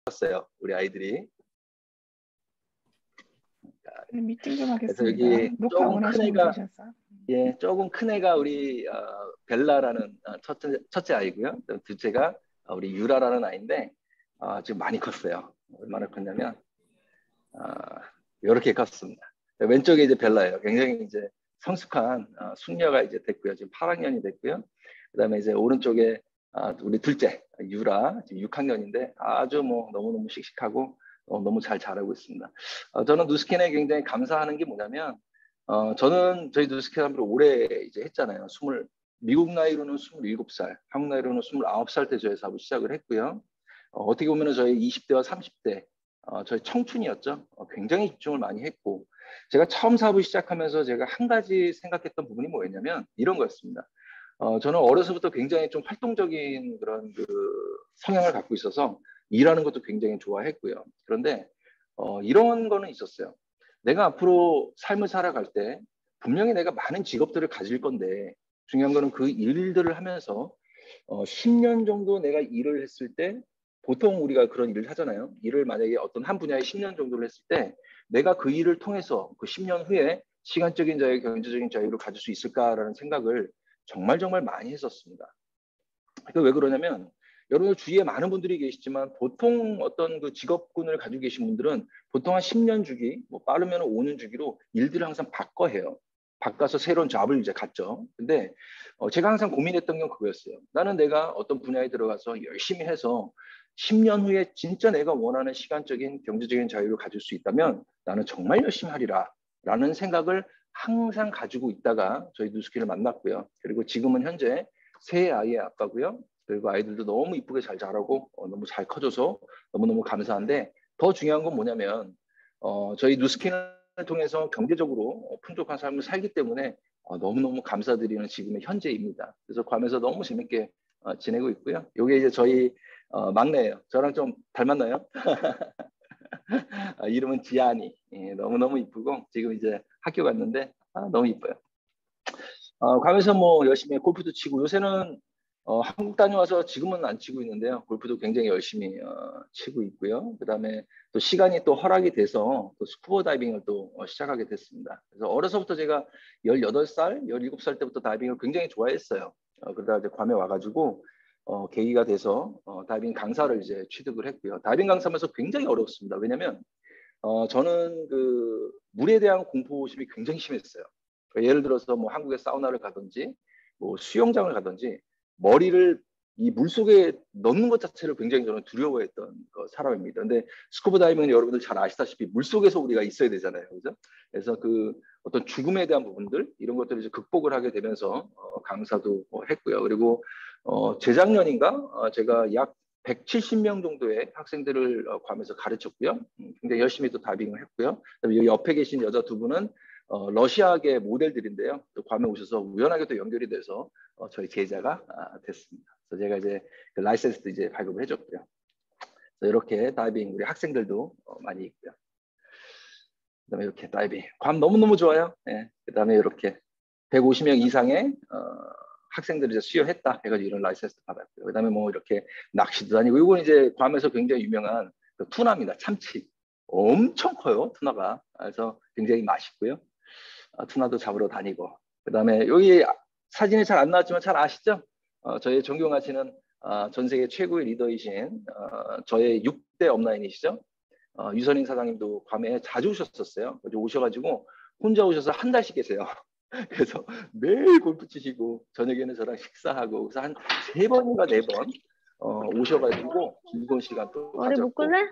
컸어요, 우리 아이들이. 미팅 좀 그래서 하겠습니다. 여기 녹화 조금 큰 원하시는 분 애가 계셔서. 조금 큰 애가 우리 벨라라는 첫째 아이고요. 둘째가 우리 유라라는 아이인데 지금 많이 컸어요. 얼마나 컸냐면 이렇게 컸습니다. 왼쪽에 이제 벨라예요. 굉장히 이제 성숙한 숙녀가 이제 됐고요. 지금 8학년이 됐고요. 그다음에 이제 오른쪽에 우리 둘째 유라 지금 6학년인데 아주 뭐 너무너무 씩씩하고 너무 잘 자라고 있습니다. 저는 누스캔에 굉장히 감사하는 게 뭐냐면 저는 저희 누스캔 함을 오래 이제 했잖아요. 미국 나이로는 27살, 한국 나이로는 29살 때 저희 사업을 시작을 했고요. 어떻게 보면 저희 20대와 30대 저희 청춘이었죠. 굉장히 집중을 많이 했고 제가 처음 사업을 시작하면서 제가 한 가지 생각했던 부분이 뭐였냐면 이런 거였습니다. 저는 어려서부터 굉장히 좀 활동적인 그런 그 성향을 갖고 있어서 일하는 것도 굉장히 좋아했고요. 그런데 이런 거는 있었어요. 내가 앞으로 삶을 살아갈 때 분명히 내가 많은 직업들을 가질 건데 중요한 거는 그 일들을 하면서 10년 정도 내가 일을 했을 때 보통 우리가 그런 일을 하잖아요. 일을 만약에 어떤 한 분야에 10년 정도를 했을 때 내가 그 일을 통해서 그 10년 후에 시간적인 자유, 경제적인 자유를 가질 수 있을까라는 생각을 정말 많이 했었습니다. 왜 그러냐면 여러분 주위에 많은 분들이 계시지만 보통 어떤 그 직업군을 가지고 계신 분들은 보통 한 10년 주기, 뭐 빠르면 5년 주기로 일들을 항상 바꿔 해요. 바꿔서 새로운 잡을 이제 갖죠. 근데 제가 항상 고민했던 건 그거였어요. 나는 내가 어떤 분야에 들어가서 열심히 해서 10년 후에 진짜 내가 원하는 시간적인 경제적인 자유를 가질 수 있다면 나는 정말 열심히 하리라 라는 생각을 항상 가지고 있다가 저희 누스키를 만났고요. 그리고 지금은 현재 세 아이의 아빠고요. 그리고 아이들도 너무 이쁘게 잘 자라고 너무 잘 커져서 너무너무 감사한데 더 중요한 건 뭐냐면 저희 누스킨을 통해서 경제적으로 풍족한 삶을 살기 때문에 너무너무 감사드리는 지금의 현재입니다. 그래서 괌에서 너무 재밌게 지내고 있고요. 이게 이제 저희 막내예요. 저랑 좀 닮았나요? 이름은 지안이. 예, 너무너무 이쁘고 지금 이제 학교 갔는데 너무 이뻐요. 괌에서 뭐 열심히 골프도 치고 요새는 한국 다녀와서 지금은 안 치고 있는데요. 골프도 굉장히 열심히 치고 있고요. 그다음에 또 시간이 또 허락이 돼서 또 스쿠버 다이빙을 또 시작하게 됐습니다. 그래서 어려서부터 제가 18살, 17살 때부터 다이빙을 굉장히 좋아했어요. 그러다가 이제 괌에 와가지고 계기가 돼서 다이빙 강사를 이제 취득을 했고요. 다이빙 강사면서 굉장히 어려웠습니다. 왜냐면 저는 그 물에 대한 공포심이 굉장히 심했어요. 예를 들어서 뭐 한국의 사우나를 가든지 뭐 수영장을 가든지 머리를 이 물속에 넣는 것 자체를 굉장히 저는 두려워했던 사람입니다. 근데 스쿠버 다이빙은 여러분들 잘 아시다시피 물속에서 우리가 있어야 되잖아요. 그죠? 그래서 그 어떤 죽음에 대한 부분들 이런 것들을 이제 극복을 하게 되면서 강사도 했고요. 그리고 재작년인가 제가 약 170명 정도의 학생들을 괌에서 가르쳤고요. 굉장히 열심히 또 다이빙을 했고요. 여기 옆에 계신 여자 두 분은 러시아계 모델들인데요. 또 괌에 오셔서 우연하게 또 연결이 돼서 저희 제자가 됐습니다. 그래서 제가 이제 그 라이센스도 이제 발급을 해줬고요. 이렇게 다이빙 우리 학생들도 많이 있고요. 그다음에 이렇게 다이빙 괌 너무너무 좋아요. 네. 그다음에 이렇게 150명 이상의 학생들이 이제 수여했다 해가지고 이런 라이센스도 받았고요. 그다음에 뭐 이렇게 낚시도 다니고 이건 이제 괌에서 굉장히 유명한 그 투나입니다. 참치 엄청 커요. 투나가. 그래서 굉장히 맛있고요. 투나도 잡으러 다니고 그다음에 여기 사진이 잘 안 나왔지만 잘 아시죠? 저희 존경하시는 전 세계 최고의 리더이신 저의 6대 업라인이시죠? 유선인 사장님도 괌에 자주 오셨었어요. 오셔가지고 혼자 오셔서 한 달씩 계세요. 그래서 매일 골프 치시고 저녁에는 저랑 식사하고 그래서 한 3번인가 4번 오셔가지고 즐거운 시간 또 머리 가졌고 묶을래?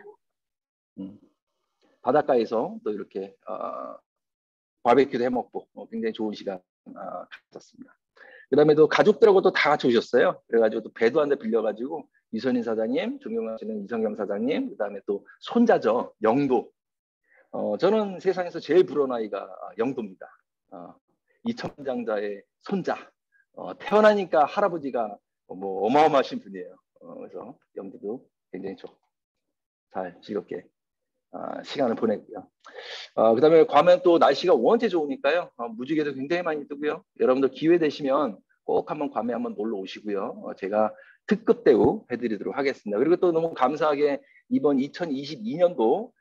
바닷가에서 또 이렇게 바베큐도 해먹고 굉장히 좋은 시간 가졌습니다. 그 다음에 또 가족들하고 또 다 같이 오셨어요. 그래가지고 또 배도 한 대 빌려가지고 이선인 사장님, 존경하시는 이성경 사장님, 그 다음에 또 손자죠, 영도. 저는 세상에서 제일 부러운 아이가 영도입니다. 이천장자의 손자. 태어나니까 할아버지가 뭐 어마어마하신 분이에요. 그래서 영도도 굉장히 잘 즐겁게 시간을 보냈고요. 그 다음에 괌은 또 날씨가 원체 좋으니까요. 무지개도 굉장히 많이 뜨고요. 여러분들 기회 되시면 꼭 한번 괌에 한번 놀러 오시고요. 제가 특급 대우 해드리도록 하겠습니다. 그리고 또 너무 감사하게 이번 2022년도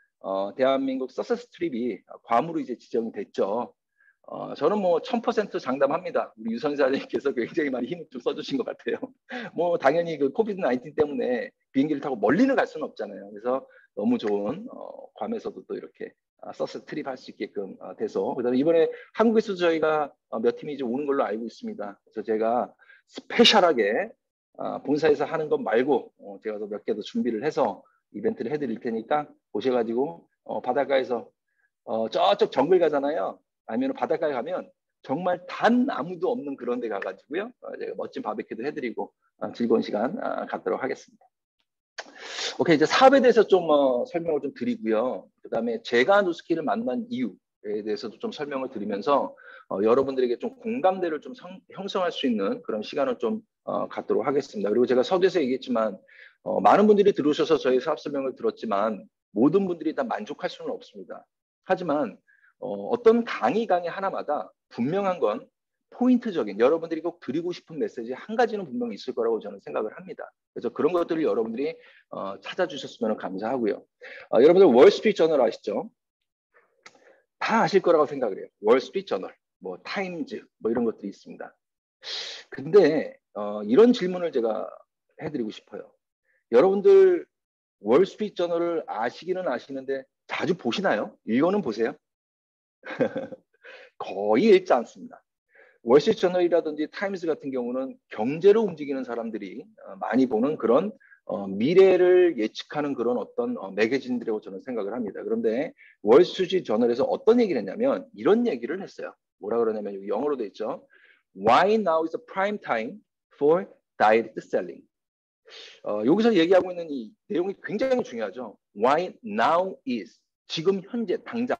대한민국 서세스 트립이 괌으로 이제 지정이 됐죠. 저는 뭐 1000% 장담합니다. 우리 유선사님께서 굉장히 많이 힘을 좀 써주신 것 같아요. 뭐 당연히 그 코비드 19 때문에 비행기를 타고 멀리는 갈 수는 없잖아요. 그래서 너무 좋은 괌에서도 또 이렇게 서스 트립 할 수 있게끔 돼서, 그다음에 이번에 한국에서 저희가 몇 팀이 이제 오는 걸로 알고 있습니다. 그래서 제가 스페셜하게 본사에서 하는 것 말고 제가 또 몇 개 더 준비를 해서 이벤트를 해드릴 테니까 오셔가지고 바닷가에서 저쪽 정글 가잖아요. 아니면 바닷가에 가면 정말 단 아무도 없는 그런 데 가가지고요. 제가 멋진 바베큐도 해드리고 즐거운 시간 갖도록 하겠습니다. 오케이, 이제 사업에 대해서 좀 설명을 좀 드리고요. 그다음에 제가 누스키를 만난 이유에 대해서도 좀 설명을 드리면서 여러분들에게 좀 공감대를 좀 형성할 수 있는 그런 시간을 좀 갖도록 하겠습니다. 그리고 제가 서두에서 얘기했지만 많은 분들이 들어오셔서 저희 사업 설명을 들었지만 모든 분들이 다 만족할 수는 없습니다. 하지만 어떤 강의 하나마다 분명한 건 포인트적인 여러분들이 꼭 드리고 싶은 메시지 한 가지는 분명히 있을 거라고 저는 생각을 합니다. 그래서 그런 것들을 여러분들이 찾아주셨으면 감사하고요. 여러분들 월스트리트 저널 아시죠? 다 아실 거라고 생각을 해요. 월스트리트 저널, 뭐 타임즈, 뭐 이런 것들이 있습니다. 근데 이런 질문을 제가 해드리고 싶어요. 여러분들 월스트리트 저널을 아시기는 아시는데 자주 보시나요? 읽어는 보세요? 거의 읽지 않습니다. 월스트리트 저널이라든지 타임스 같은 경우는 경제로 움직이는 사람들이 많이 보는 그런 미래를 예측하는 그런 어떤 매거진들이라고 저는 생각을 합니다. 그런데 월스트리트 저널에서 어떤 얘기를 했냐면 이런 얘기를 했어요. 뭐라 그러냐면 여기 영어로 돼 있죠. Why now is the prime time for direct selling. 여기서 얘기하고 있는 이 내용이 굉장히 중요하죠. Why now is 지금 현재 당장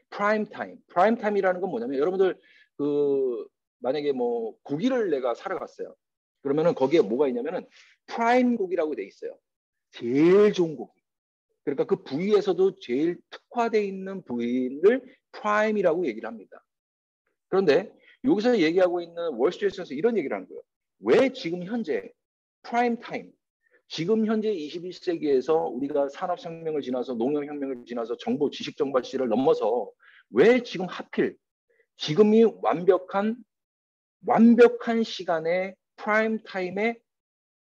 prime time. prime time이라는 건 뭐냐면 여러분들 그 만약에 뭐 고기를 내가 사러 갔어요. 그러면은 거기에 뭐가 있냐면은 프라임 고기라고 돼 있어요. 제일 좋은 고기. 그러니까 그 부위에서도 제일 특화되어 있는 부위를 프라임이라고 얘기를 합니다. 그런데 여기서 얘기하고 있는 월스트리트에서 이런 얘기를 하는 거예요. 왜 지금 현재 프라임 타임, 지금 현재 21세기에서 우리가 산업혁명을 지나서 농업혁명을 지나서 정보, 지식 정보 시대를 넘어서 왜 지금 하필 지금이 완벽한 시간에 프라임 타임에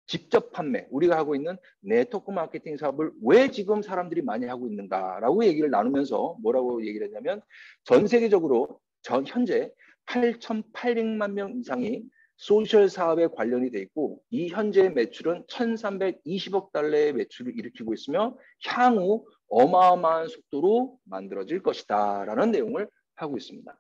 직접 판매, 우리가 하고 있는 네트워크 마케팅 사업을 왜 지금 사람들이 많이 하고 있는가라고 얘기를 나누면서 뭐라고 얘기를 했냐면 전 세계적으로 현재 8,800만 명 이상이 소셜 사업에 관련이 돼 있고 이 현재 매출은 1,320억 달러의 매출을 일으키고 있으며 향후 어마어마한 속도로 만들어질 것이다 라는 내용을 하고 있습니다.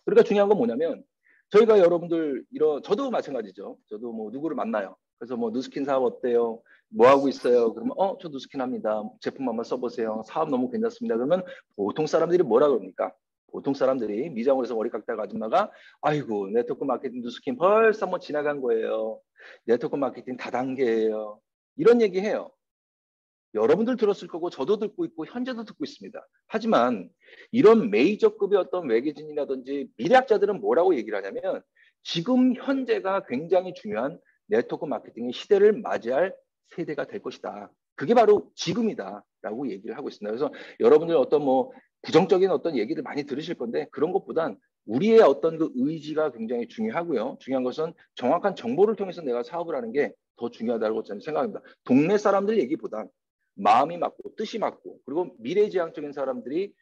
그러니까 중요한 건 뭐냐면 저희가 여러분들 저도 마찬가지죠. 저도 뭐 누구를 만나요. 그래서 뭐 누스킨 사업 어때요? 뭐 하고 있어요? 그러면 저 누스킨 합니다. 제품 한번 써보세요. 사업 너무 괜찮습니다. 그러면 보통 사람들이 뭐라 그럽니까? 보통 사람들이 미장으로 해서 머리 깎다가 아줌마가 아이고 네트워크 마케팅 누스킨 벌써 뭐 지나간 거예요. 네트워크 마케팅 다단계예요. 이런 얘기해요. 여러분들 들었을 거고 저도 듣고 있고 현재도 듣고 있습니다. 하지만 이런 메이저급의 어떤 외계진이라든지 미래학자들은 뭐라고 얘기를 하냐면 지금 현재가 굉장히 중요한 네트워크 마케팅의 시대를 맞이할 세대가 될 것이다. 그게 바로 지금이다 라고 얘기를 하고 있습니다. 그래서 여러분들 어떤 뭐 부정적인 어떤 얘기를 많이 들으실 건데 그런 것보단 우리의 어떤 그 의지가 굉장히 중요하고요. 중요한 것은 정확한 정보를 통해서 내가 사업을 하는 게 더 중요하다고 저는 생각합니다. 동네 사람들 얘기보단 마음이 맞고 뜻이 맞고 그리고 미래지향적인 사람들이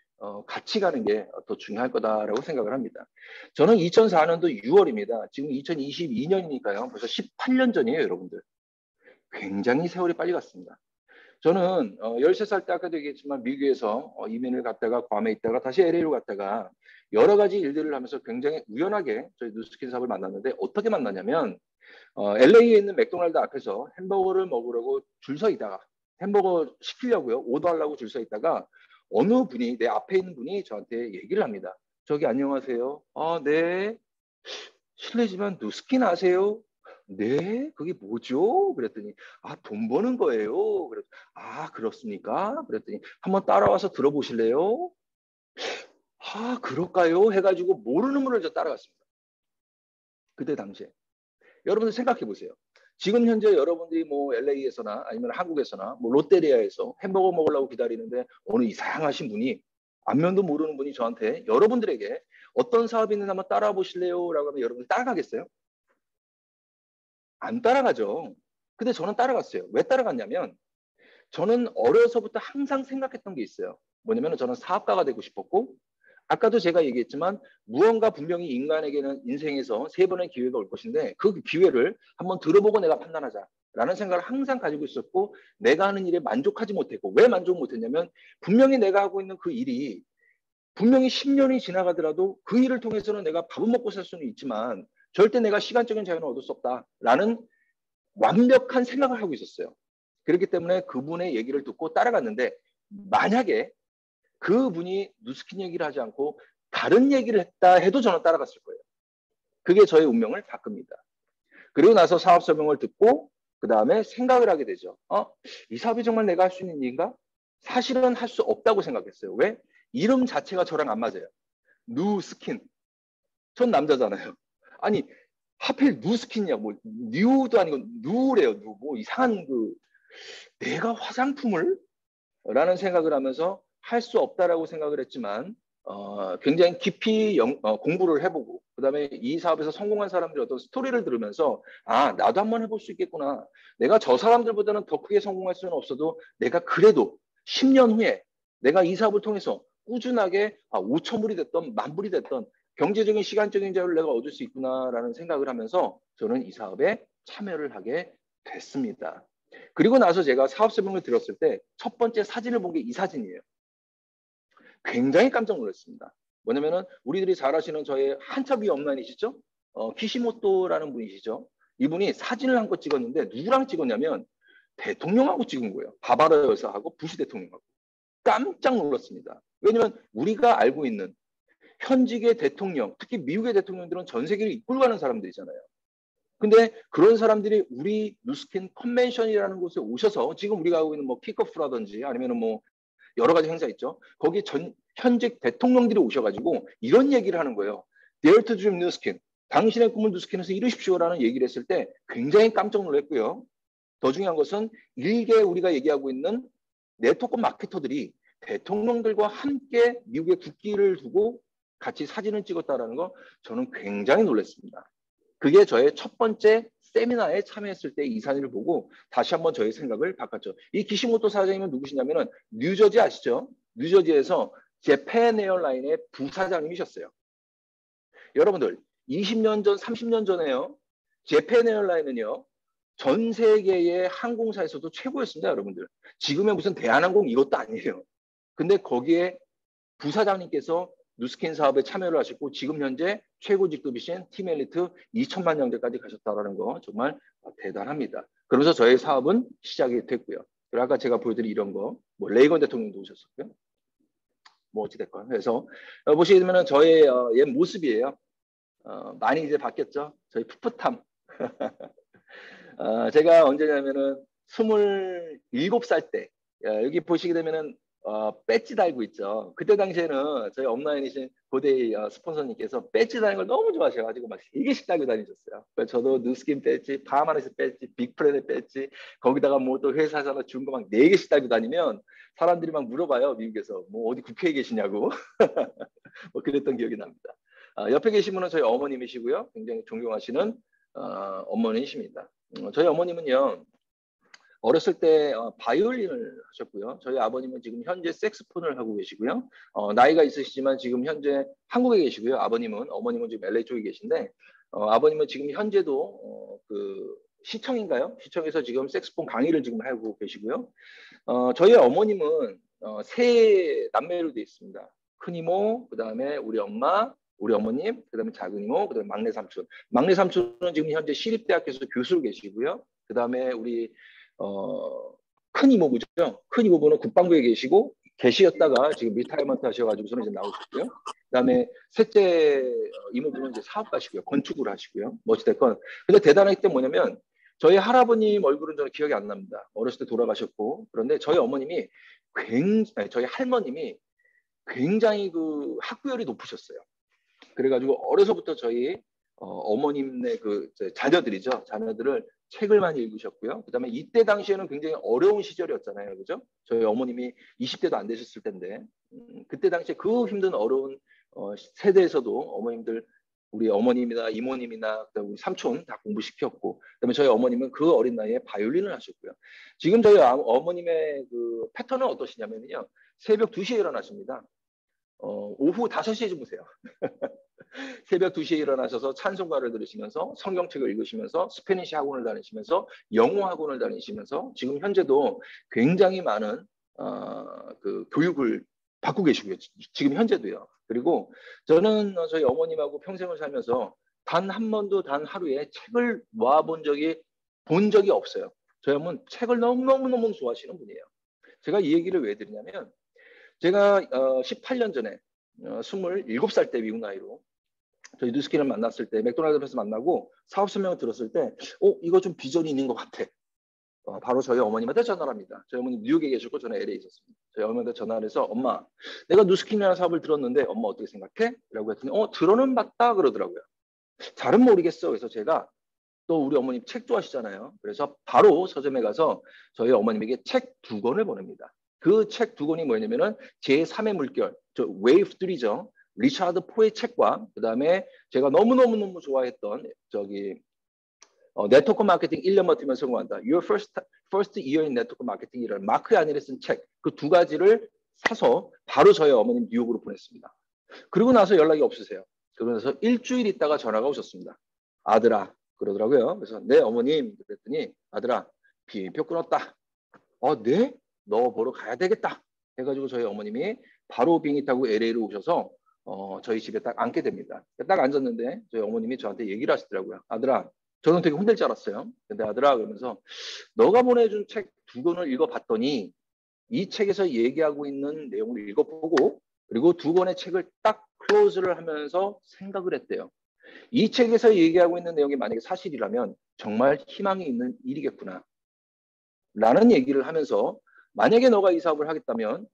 같이 가는 게 더 중요할 거다라고 생각을 합니다. 저는 2004년도 6월입니다. 지금 2022년이니까요. 벌써 18년 전이에요, 여러분들. 굉장히 세월이 빨리 갔습니다. 저는 13살 때 아까도 얘기했지만 미국에서 이민을 갔다가 괌에 있다가 다시 LA로 갔다가 여러 가지 일들을 하면서 굉장히 우연하게 저희 누스킨 사업을 만났는데 어떻게 만났냐면 LA에 있는 맥도날드 앞에서 햄버거를 먹으려고 줄 서 있다가 햄버거 시키려고요. 오더하려고 줄 서 있다가 어느 분이 내 앞에 있는 분이 저한테 얘기를 합니다. 저기 안녕하세요. 네. 실례지만 누스킨 아세요? 네, 그게 뭐죠? 그랬더니 돈 버는 거예요. 그렇습니까? 그랬더니 한번 따라와서 들어보실래요? 그럴까요? 해가지고 모르는 분을 저 따라갔습니다. 그때 당시에. 여러분들 생각해 보세요. 지금 현재 여러분들이 뭐 LA에서나 아니면 한국에서나 뭐 롯데리아에서 햄버거 먹으려고 기다리는데 어느 이상하신 분이 안면도 모르는 분이 저한테 여러분들에게 어떤 사업이 있는지 한번 따라와 보실래요? 라고 하면 여러분들 따라가겠어요? 안 따라가죠. 근데 저는 따라갔어요. 왜 따라갔냐면 저는 어려서부터 항상 생각했던 게 있어요. 뭐냐면 저는 사업가가 되고 싶었고 아까도 제가 얘기했지만 무언가 분명히 인간에게는 인생에서 세 번의 기회가 올 것인데 그 기회를 한번 들어보고 내가 판단하자라는 생각을 항상 가지고 있었고 내가 하는 일에 만족하지 못했고 왜 만족 못했냐면 분명히 내가 하고 있는 그 일이 분명히 10년이 지나가더라도 그 일을 통해서는 내가 밥은 먹고 살 수는 있지만 절대 내가 시간적인 자유는 얻을 수 없다라는 완벽한 생각을 하고 있었어요. 그렇기 때문에 그분의 얘기를 듣고 따라갔는데 만약에 그분이 누스킨 얘기를 하지 않고 다른 얘기를 했다 해도 저는 따라갔을 거예요. 그게 저의 운명을 바꿉니다. 그리고 나서 사업 설명을 듣고 그 다음에 생각을 하게 되죠. 이 사업이 정말 내가 할 수 있는 일인가? 사실은 할 수 없다고 생각했어요. 왜? 이름 자체가 저랑 안 맞아요. 누스킨. 전 남자잖아요. 아니 하필 누스킨이야. 뭐 뉴도 아니고 누래요. 누. 뭐 이상한 그 내가 화장품을? 라는 생각을 하면서 할 수 없다라고 생각을 했지만 굉장히 깊이 공부를 해보고 그다음에 이 사업에서 성공한 사람들의 어떤 스토리를 들으면서 나도 한번 해볼 수 있겠구나. 내가 저 사람들보다는 더 크게 성공할 수는 없어도 내가 그래도 10년 후에 내가 이 사업을 통해서 꾸준하게 5천 불이 됐던 만 불이 됐던 경제적인 시간적인 자유를 내가 얻을 수 있구나라는 생각을 하면서 저는 이 사업에 참여를 하게 됐습니다. 그리고 나서 제가 사업 설명을 들었을 때 첫 번째 사진을 본 게 이 사진이에요. 굉장히 깜짝 놀랐습니다. 뭐냐면은 우리들이 잘 아시는 저의 한참 위 업라인이시죠? 키시모토라는 분이시죠? 이분이 사진을 한 거 찍었는데 누구랑 찍었냐면 대통령하고 찍은 거예요. 바바라 여사하고 부시 대통령하고. 깜짝 놀랐습니다. 왜냐면 우리가 알고 있는 현직의 대통령, 특히 미국의 대통령들은 전 세계를 이끌고 가는 사람들이잖아요. 근데 그런 사람들이 우리 누스킨 컨벤션이라는 곳에 오셔서 지금 우리가 하고 있는 뭐 킥오프라든지 아니면 뭐 여러 가지 행사 있죠. 거기 현직 대통령들이 오셔가지고 이런 얘기를 하는 거예요. Dare to dream 누스킨. 당신의 꿈을 누스킨에서 이루십시오라는 얘기를 했을 때 굉장히 깜짝 놀랐고요. 더 중요한 것은 일개 우리가 얘기하고 있는 네트워크 마케터들이 대통령들과 함께 미국의 국기를 두고 같이 사진을 찍었다는 거 저는 굉장히 놀랐습니다. 그게 저의 첫 번째 세미나에 참여했을 때 이 사진을 보고 다시 한번 저의 생각을 바꿨죠. 이 기시모토 사장님은 누구시냐면은 뉴저지 아시죠? 뉴저지에서 재팬 에어라인의 부사장님이셨어요. 여러분들 20년 전, 30년 전에요. 재팬 에어라인은요. 전 세계의 항공사에서도 최고였습니다, 여러분들. 지금의 무슨 대한항공 이것도 아니에요. 근데 거기에 부사장님께서 누스킨 사업에 참여를 하셨고 지금 현재 최고 직급이신 팀 엘리트 2천만 명대까지 가셨다는 거 정말 대단합니다. 그러면서 저의 사업은 시작이 됐고요. 그리고 아까 제가 보여드린 이런 거, 뭐 레이건 대통령도 오셨었고요. 뭐 어찌됐건 그래서 보시게 되면 저의 옛 모습이에요. 많이 이제 바뀌었죠. 저희 풋풋함. 제가 언제냐면은 27살 때 여기 보시게 되면은 배지 달고 있죠. 그때 당시에는 저희 업라인이신 고대의 스폰서님께서 배지 다는 걸 너무 좋아하셔가지고 막 3개씩 달고 다니셨어요. 그래서 저도 누스킨 배지, 파마네스 배지, 빅프렌의 배지, 거기다가 뭐 또 회사에서 준 거 막 4개씩 달고 다니면 사람들이 막 물어봐요. 미국에서 뭐 어디 국회에 계시냐고. 뭐 그랬던 기억이 납니다. 옆에 계신 분은 저희 어머님이시고요. 굉장히 존경하시는 어머니이십니다. 저희 어머님은요. 어렸을 때 바이올린을 하셨고요. 저희 아버님은 지금 현재 색스폰을 하고 계시고요. 나이가 있으시지만 지금 현재 한국에 계시고요. 어머님은 지금 LA 쪽에 계신데 아버님은 지금 현재도 그 시청인가요? 시청에서 지금 색스폰 강의를 지금 하고 계시고요. 저희 어머님은 세 남매로 되어 있습니다. 큰 이모, 그 다음에 우리 엄마, 우리 어머님, 그 다음에 작은 이모, 그 다음에 막내 삼촌. 막내 삼촌은 지금 현재 시립대학교에서 교수로 계시고요. 그 다음에 우리 큰 이모부죠. 큰 이모부는 국방부에 계시었다가 지금 리타이먼트 하셔가지고서는 이제 나오셨고요. 그다음에 셋째 이모부는 이제 사업가시고요. 건축을 하시고요. 뭐 어찌됐건. 근데 대단한 게 뭐냐면 저희 할아버님 얼굴은 저는 기억이 안 납니다. 어렸을 때 돌아가셨고. 그런데 저희 어머님이 저희 할머님이 굉장히 그 학구열이 높으셨어요. 그래가지고 어려서부터 저희 어머님의 그 자녀들이죠. 자녀들을 책을 많이 읽으셨고요. 그다음에 이때 당시에는 굉장히 어려운 시절이었잖아요. 그죠? 저희 어머님이 20대도 안 되셨을 텐데 그때 당시에 그 힘든 어려운 세대에서도 어머님들 우리 어머님이나 이모님이나 우리 삼촌 다 공부시켰고 그다음에 저희 어머님은 그 어린 나이에 바이올린을 하셨고요. 지금 저희 어머님의 그 패턴은 어떠시냐면요. 새벽 2시에 일어나십니다. 오후 5시에 주무세요. 새벽 2시에 일어나셔서 찬송가를 들으시면서 성경책을 읽으시면서 스페니시 학원을 다니시면서 영어 학원을 다니시면서 지금 현재도 굉장히 많은 그 교육을 받고 계시고요. 지금 현재도요. 그리고 저는 저희 어머님하고 평생을 살면서 단 한 번도 단 하루에 책을 모아본 적이 없어요. 저희 어머니는 책을 너무너무 좋아하시는 분이에요. 제가 이 얘기를 왜 드리냐면 제가 18년 전에 27살 때 미국 나이로 저희 뉴스킨을 만났을 때 맥도날드에서 만나고 사업 설명을 들었을 때 이거 좀 비전이 있는 것 같아. 바로 저희 어머님한테 전화를 합니다. 저희 어머님 뉴욕에 계셨고 저는 LA에 있었습니다. 저희 어머님한테 전화를 해서 엄마 내가 뉴스킨이라는 사업을 들었는데 엄마 어떻게 생각해? 라고 했더니 들어는 봤다 그러더라고요. 잘은 모르겠어. 그래서 제가 또 우리 어머님 책 좋아하시잖아요. 그래서 바로 서점에 가서 저희 어머님에게 책 2권을 보냅니다. 그 책 2권이 뭐냐면은 제3의 물결, 웨이브 3죠. 리차드 포의 책과 그다음에 제가 너무너무 좋아했던 네트워크 마케팅 1년 버티면 성공한다. Your first year in 네트워크 마케팅이라는 마크 아닐이 쓴 책, 그 2가지를 사서 바로 저희 어머님 뉴욕으로 보냈습니다. 그리고 나서 연락이 없으세요. 그러면서 일주일 있다가 전화가 오셨습니다. 아들아 그러더라고요. 그래서 네 어머님 그랬더니 아들아 비행표 끊었다. 네? 너 보러 가야 되겠다. 해가지고 저희 어머님이 바로 비행기 타고 LA로 오셔서 저희 집에 딱 앉게 됩니다. 딱 앉았는데 저희 어머님이 저한테 얘기를 하시더라고요. 아들아, 저는 되게 혼낼 줄 알았어요. 근데 아들아 그러면서 너가 보내준 책 2권을 읽어봤더니 이 책에서 얘기하고 있는 내용을 읽어보고 그리고 2권의 책을 딱 클로즈를 하면서 생각을 했대요. 이 책에서 얘기하고 있는 내용이 만약에 사실이라면 정말 희망이 있는 일이겠구나. 라는 얘기를 하면서 만약에 너가 이 사업을 하겠다면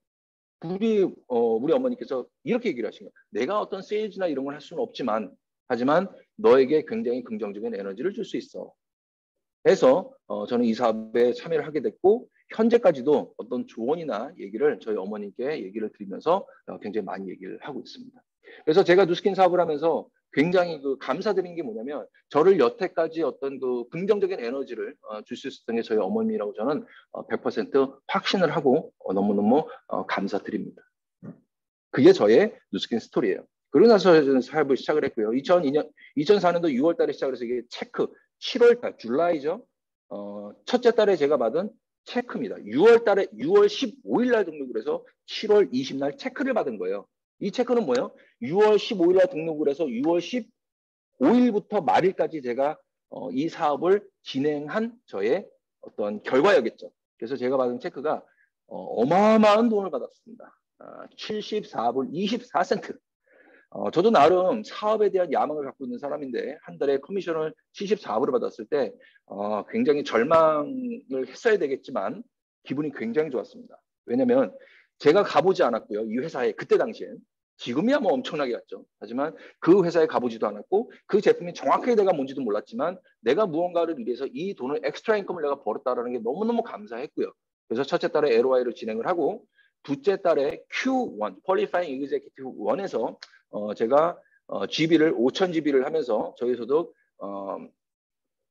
우리 어머니께서 이렇게 얘기를 하신 거예요. 내가 어떤 세일즈나 이런 걸 할 수는 없지만 하지만 너에게 굉장히 긍정적인 에너지를 줄 수 있어. 해서 저는 이 사업에 참여를 하게 됐고 현재까지도 어떤 조언이나 얘기를 저희 어머니께 얘기를 드리면서 굉장히 많이 얘기를 하고 있습니다. 그래서 제가 뉴스킨 사업을 하면서 굉장히 감사드린 게 뭐냐면 저를 여태까지 어떤 그 긍정적인 에너지를 줄 수 있었던 게 저희 어머님이라고 저는 100% 확신을 하고 너무너무 감사드립니다. 그게 저의 뉴스킨 스토리예요. 그러고 나서 저는 사업을 시작을 했고요. 2004년도 6월 달에 시작을 해서 이게 체크 7월 달, 줄라이죠. 첫째 달에 제가 받은 체크입니다. 6월 15일 날 등록을 해서 7월 20일 날 체크를 받은 거예요. 이 체크는 뭐예요? 6월 15일 날 등록을 해서 6월 15일부터 말일까지 제가 이 사업을 진행한 저의 어떤 결과였겠죠. 그래서 제가 받은 체크가 어마어마한 돈을 받았습니다. 74불 24센트. 저도 나름 사업에 대한 야망을 갖고 있는 사람인데 한 달에 커미션을 74불을 받았을 때 굉장히 절망을 했어야 되겠지만 기분이 굉장히 좋았습니다. 왜냐하면 제가 가보지 않았고요. 이 회사에 그때 당시엔 지금이야 뭐 엄청나게 갔죠. 하지만 그 회사에 가보지도 않았고 그 제품이 정확하게 내가 뭔지도 몰랐지만 내가 무언가를 위해서 이 돈을 엑스트라 인컴을 내가 벌었다는 게 너무너무 감사했고요. 그래서 첫째 달에 LOI를 진행을 하고 둘째 달에 Q1, Qualifying Executive 1에서 제가 GB를 5,000GB를 하면서 저희 소득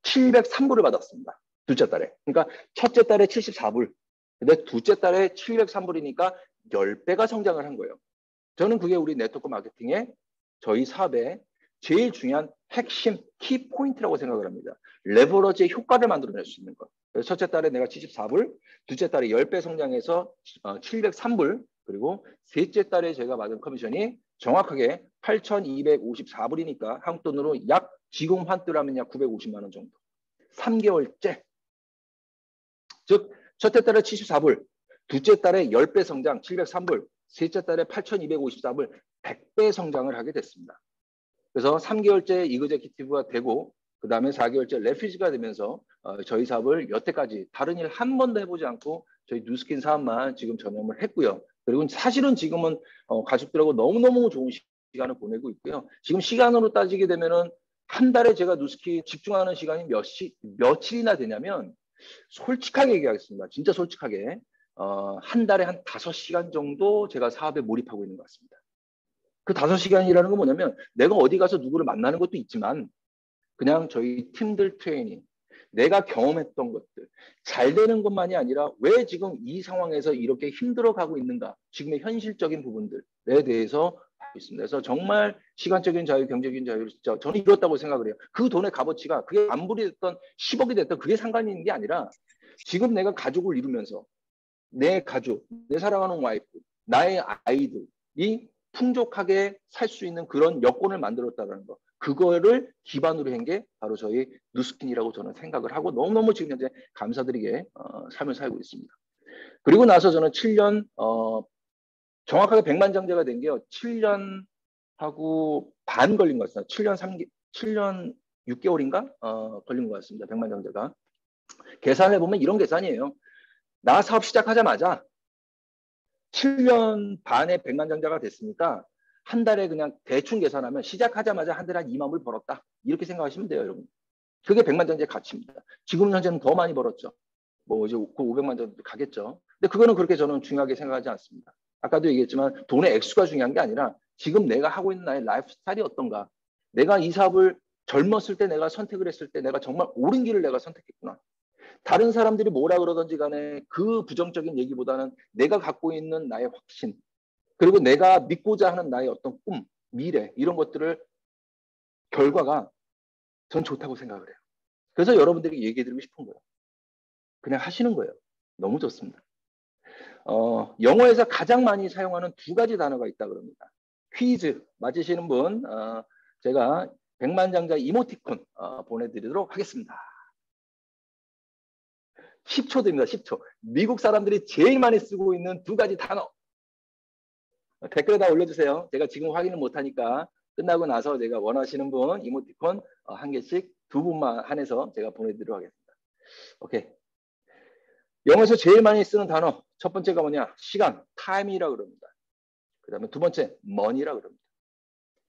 703불을 받았습니다. 둘째 달에. 그러니까 첫째 달에 74불. 근데 둘째 달에 703불이니까 10배가 성장을 한 거예요. 저는 그게 우리 네트워크 마케팅의 저희 사업의 제일 중요한 핵심 키 포인트라고 생각을 합니다. 레버러지의 효과를 만들어낼 수 있는 것. 그래서 첫째 달에 내가 74불, 둘째 달에 10배 성장해서 703불, 그리고 셋째 달에 제가 받은 커미션이 정확하게 8,254불이니까 한국 돈으로 약 지금 환율하면 약 950만 원 정도. 3개월째. 즉 첫째 달에 74불, 둘째 달에 10배 성장 703불, 셋째 달에 8,254불 100배 성장을 하게 됐습니다. 그래서 3개월째 이그제큐티브가 되고 그 다음에 4개월째 레퓨지가 되면서 저희 사업을 여태까지 다른 일 한 번도 해보지 않고 저희 뉴스킨 사업만 지금 전념을 했고요. 그리고 사실은 지금은 가족들하고 너무너무 좋은 시간을 보내고 있고요. 지금 시간으로 따지게 되면은 한 달에 제가 누스키 집중하는 시간이 며칠이나 되냐면 솔직하게 얘기하겠습니다. 진짜 솔직하게 한 달에 한 5시간 정도 제가 사업에 몰입하고 있는 것 같습니다. 그 5시간이라는 건 뭐냐면 내가 어디 가서 누구를 만나는 것도 있지만 그냥 저희 팀들 트레이닝, 내가 경험했던 것들, 잘 되는 것만이 아니라 왜 지금 이 상황에서 이렇게 힘들어가고 있는가, 지금의 현실적인 부분들에 대해서 하고 있습니다. 그래서 정말 시간적인 자유, 경제적인 자유를 진짜 저는 이뤘다고 생각을 해요. 그 돈의 값어치가 그게 만불이 됐던 10억이 됐던 그게 상관이 있는 게 아니라 지금 내가 가족을 이루면서 내 가족, 내 사랑하는 와이프, 나의 아이들이 풍족하게 살 수 있는 그런 여건을 만들었다는 거. 그거를 기반으로 한 게 바로 저희 누스킨이라고 저는 생각을 하고 너무너무 지금 현재 감사드리게 삶을 살고 있습니다. 그리고 나서 저는 7년 정확하게 백만장자가 된 게요. 7년하고 반 걸린 것 같습니다. 7년 6개월인가 걸린 것 같습니다. 백만장자가. 계산을 해보면 이런 계산이에요. 나 사업 시작하자마자 7년 반에 백만장자가 됐으니까 한 달에 그냥 대충 계산하면 시작하자마자 한 달에 한 2만 불 벌었다. 이렇게 생각하시면 돼요, 여러분. 그게 백만장자의 가치입니다. 지금 현재는 더 많이 벌었죠. 뭐 이제 500만 정도 가겠죠. 근데 그거는 그렇게 저는 중요하게 생각하지 않습니다. 아까도 얘기했지만 돈의 액수가 중요한 게 아니라 지금 내가 하고 있는 나의 라이프 스타일이 어떤가. 내가 이 사업을 젊었을 때 내가 선택을 했을 때 내가 정말 옳은 길을 내가 선택했구나. 다른 사람들이 뭐라 그러든지 간에 그 부정적인 얘기보다는 내가 갖고 있는 나의 확신, 그리고 내가 믿고자 하는 나의 어떤 꿈, 미래 이런 것들을 결과가 전 좋다고 생각을 해요. 그래서 여러분들에게 얘기해드리고 싶은 거예요. 그냥 하시는 거예요. 너무 좋습니다. 영어에서 가장 많이 사용하는 2가지 단어가 있다 그럽니다. 퀴즈 맞으시는 분 제가 백만장자 이모티콘 보내드리도록 하겠습니다. 10초 드립니다. 10초. 미국 사람들이 제일 많이 쓰고 있는 2가지 단어. 댓글에다 올려주세요. 제가 지금 확인을 못하니까 끝나고 나서 제가 원하시는 분 이모티콘 1개씩 2분만 한해서 제가 보내드리도록 하겠습니다. 오케이. 영어에서 제일 많이 쓰는 단어 첫 번째가 뭐냐? 시간, time이라고 그럽니다. 그 다음에 2번째, money라고 그럽니다.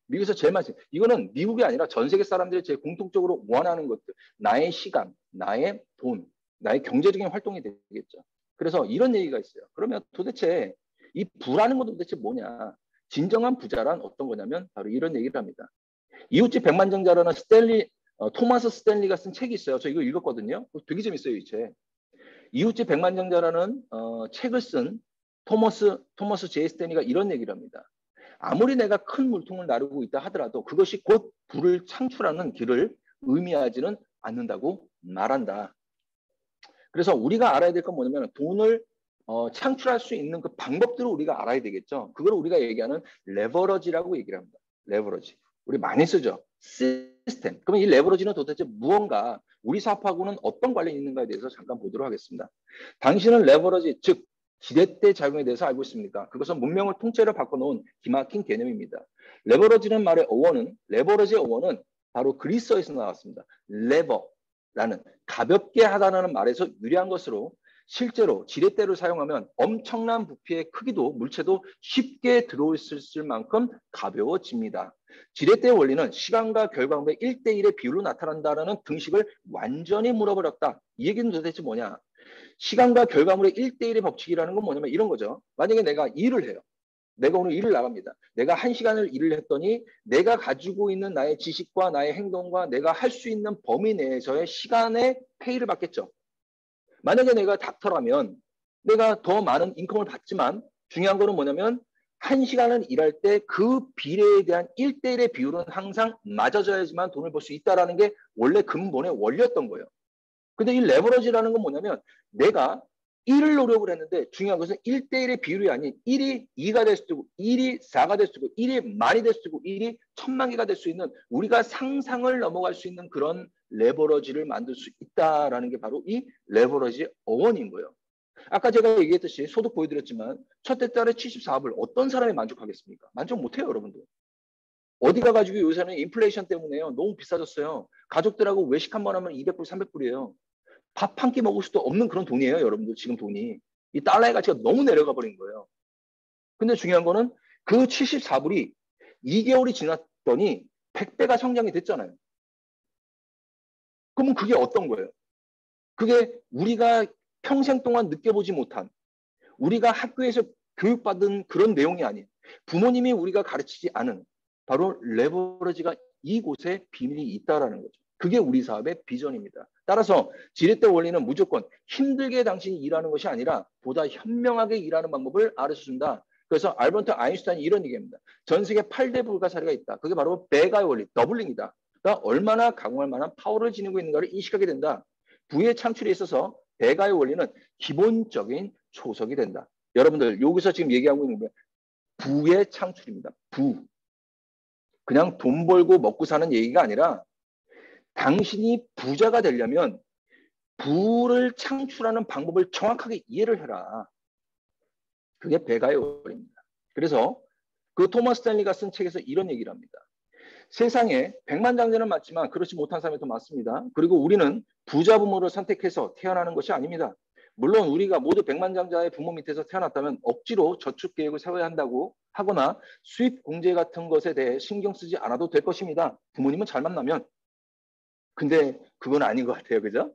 미국에서 제일 많이 쓰는 이거는 미국이 아니라 전 세계 사람들이 제일 공통적으로 원하는 것들. 나의 시간, 나의 돈, 나의 경제적인 활동이 되겠죠. 그래서 이런 얘기가 있어요. 그러면 도대체 이 부라는 건 도대체 뭐냐? 진정한 부자란 어떤 거냐면 바로 이런 얘기를 합니다. 이웃집 백만장자라는 토마스 스탠리가 쓴 책이 있어요. 저 이거 읽었거든요. 되게 재밌어요, 이 책. 이웃집 백만장자라는 책을 쓴 토머스 제이 스탠리가 이런 얘기를 합니다. 아무리 내가 큰 물통을 나르고 있다 하더라도 그것이 곧 부를 창출하는 길을 의미하지는 않는다고 말한다. 그래서 우리가 알아야 될 건 뭐냐면 돈을 창출할 수 있는 그 방법들을 우리가 알아야 되겠죠. 그걸 우리가 얘기하는 레버러지라고 얘기를 합니다. 레버러지. 우리 많이 쓰죠. 시스템. 그러면 이 레버러지는 도대체 무언가 우리 사업하고는 어떤 관련이 있는가에 대해서 잠깐 보도록 하겠습니다. 당신은 레버러지, 즉 지렛대 작용에 대해서 알고 있습니까? 그것은 문명을 통째로 바꿔놓은 기막힌 개념입니다. 레버러지는 말의 어원은 레버러지의 어원은 바로 그리스어에서 나왔습니다. 레버라는 가볍게 하다라는 말에서 유래한 것으로 실제로 지렛대를 사용하면 엄청난 부피의 크기도 물체도 쉽게 들어있을 만큼 가벼워집니다. 지렛대의 원리는 시간과 결과물의 1대1의 비율로 나타난다는 등식을 완전히 물어버렸다. 이 얘기는 도대체 뭐냐? 시간과 결과물의 1대1의 법칙이라는 건 뭐냐면 이런 거죠. 만약에 내가 일을 해요. 내가 오늘 일을 나갑니다. 내가 1시간을 일을 했더니 내가 가지고 있는 나의 지식과 나의 행동과 내가 할 수 있는 범위 내에서의 시간의 페이를 받겠죠. 만약에 내가 닥터라면 내가 더 많은 인컴을 받지만 중요한 거는 뭐냐면 1시간을 일할 때 그 비례에 대한 1대1의 비율은 항상 맞아져야지만 돈을 벌 수 있다는 게 원래 근본의 원리였던 거예요. 근데 이 레버러지라는 건 뭐냐면 내가 1을 노력을 했는데 중요한 것은 1대1의 비율이 아닌 1이 2가 될 수도 있고 1이 4가 될 수도 있고 1이 만이 될 수도 있고 1이 1000만 개가 될 수 있는 우리가 상상을 넘어갈 수 있는 그런 레버러지를 만들 수 있다라는 게 바로 이 레버러지의 어원인 거예요. 아까 제가 얘기했듯이 소득 보여드렸지만 첫째 달에 74불 어떤 사람이 만족하겠습니까? 만족 못해요, 여러분들. 어디 가가지고 요새는 인플레이션 때문에요. 너무 비싸졌어요. 가족들하고 외식 한 번 하면 200불, 300불이에요. 밥 한 끼 먹을 수도 없는 그런 돈이에요, 여러분들. 지금 돈이. 이 달러의 가치가 너무 내려가 버린 거예요. 근데 중요한 거는 그 74불이 2개월이 지났더니 100배가 성장이 됐잖아요. 그러면 그게 어떤 거예요? 그게 우리가 평생 동안 느껴보지 못한, 우리가 학교에서 교육받은 그런 내용이 아닌, 부모님이 우리가 가르치지 않은 바로 레버리지가 이곳에 비밀이 있다라는 거죠. 그게 우리 사업의 비전입니다. 따라서 지렛대 원리는 무조건 힘들게 당신이 일하는 것이 아니라 보다 현명하게 일하는 방법을 알려준다. 그래서 알버트 아인슈타인이 이런 얘기합니다. 전 세계 8대 불가사리가 있다. 그게 바로 베가의 원리, 더블링이다. 그러니까 얼마나 강화할 만한 파워를 지니고 있는가를 인식하게 된다. 부의 창출에 있어서 베가의 원리는 기본적인 초석이 된다. 여러분들 여기서 지금 얘기하고 있는 게 부의 창출입니다. 부. 그냥 돈 벌고 먹고 사는 얘기가 아니라 당신이 부자가 되려면 부를 창출하는 방법을 정확하게 이해를 해라. 그게 베가의 원리입니다. 그래서 그 토마스 스탠리가 쓴 책에서 이런 얘기를 합니다. 세상에 백만장자는 많지만 그렇지 못한 사람이 더 많습니다. 그리고 우리는 부자 부모를 선택해서 태어나는 것이 아닙니다. 물론 우리가 모두 백만장자의 부모 밑에서 태어났다면 억지로 저축 계획을 세워야 한다고 하거나 수입 공제 같은 것에 대해 신경 쓰지 않아도 될 것입니다. 부모님은 잘 만나면. 근데 그건 아닌 것 같아요. 그죠?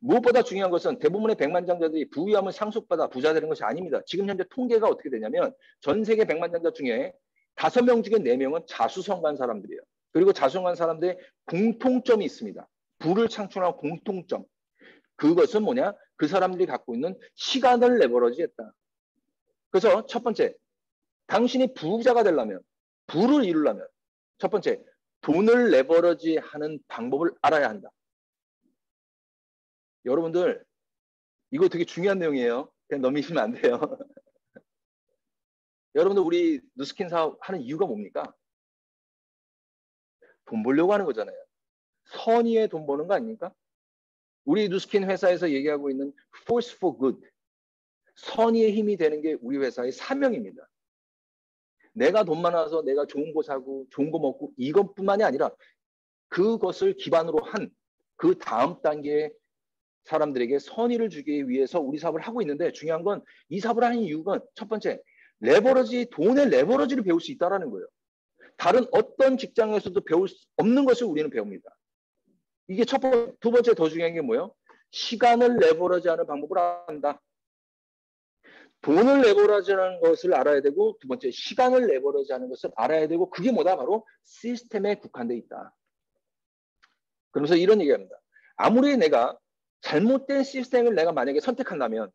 무엇보다 중요한 것은 대부분의 백만장자들이 부유함을 상속받아 부자 되는 것이 아닙니다. 지금 현재 통계가 어떻게 되냐면 전 세계 백만장자 중에 5명 중에 4명은 자수성가한 사람들이에요. 그리고 자수성가한 사람들의 공통점이 있습니다. 부를 창출한 공통점. 그것은 뭐냐? 그 사람들이 갖고 있는 시간을 레버러지했다. 그래서 첫 번째, 당신이 부자가 되려면, 부를 이루려면 첫 번째, 돈을 레버러지하는 방법을 알아야 한다. 여러분들 이거 되게 중요한 내용이에요. 그냥 넘기시면 안 돼요. 여러분들 우리 누스킨 사업 하는 이유가 뭡니까? 돈 벌려고 하는 거잖아요. 선의의 돈 버는 거 아닙니까? 우리 누스킨 회사에서 얘기하고 있는 force for good, 선의의 힘이 되는 게 우리 회사의 사명입니다. 내가 돈 많아서 내가 좋은 거 사고 좋은 거 먹고 이것뿐만이 아니라 그것을 기반으로 한 그 다음 단계의 사람들에게 선의를 주기 위해서 우리 사업을 하고 있는데 중요한 건 이 사업을 하는 이유가 첫 번째, 레버러지, 돈의 레버러지를 배울 수 있다는 거예요. 다른 어떤 직장에서도 배울 수 없는 것을 우리는 배웁니다. 이게 첫 번째. 두 번째 더 중요한 게 뭐예요? 시간을 레버러지하는 방법을 안다. 돈을 레버러지하는 것을 알아야 되고 두 번째 시간을 레버러지하는 것을 알아야 되고 그게 뭐다? 바로 시스템에 국한되어 있다. 그러면서 이런 얘기합니다. 아무리 내가 잘못된 시스템을 내가 만약에 선택한다면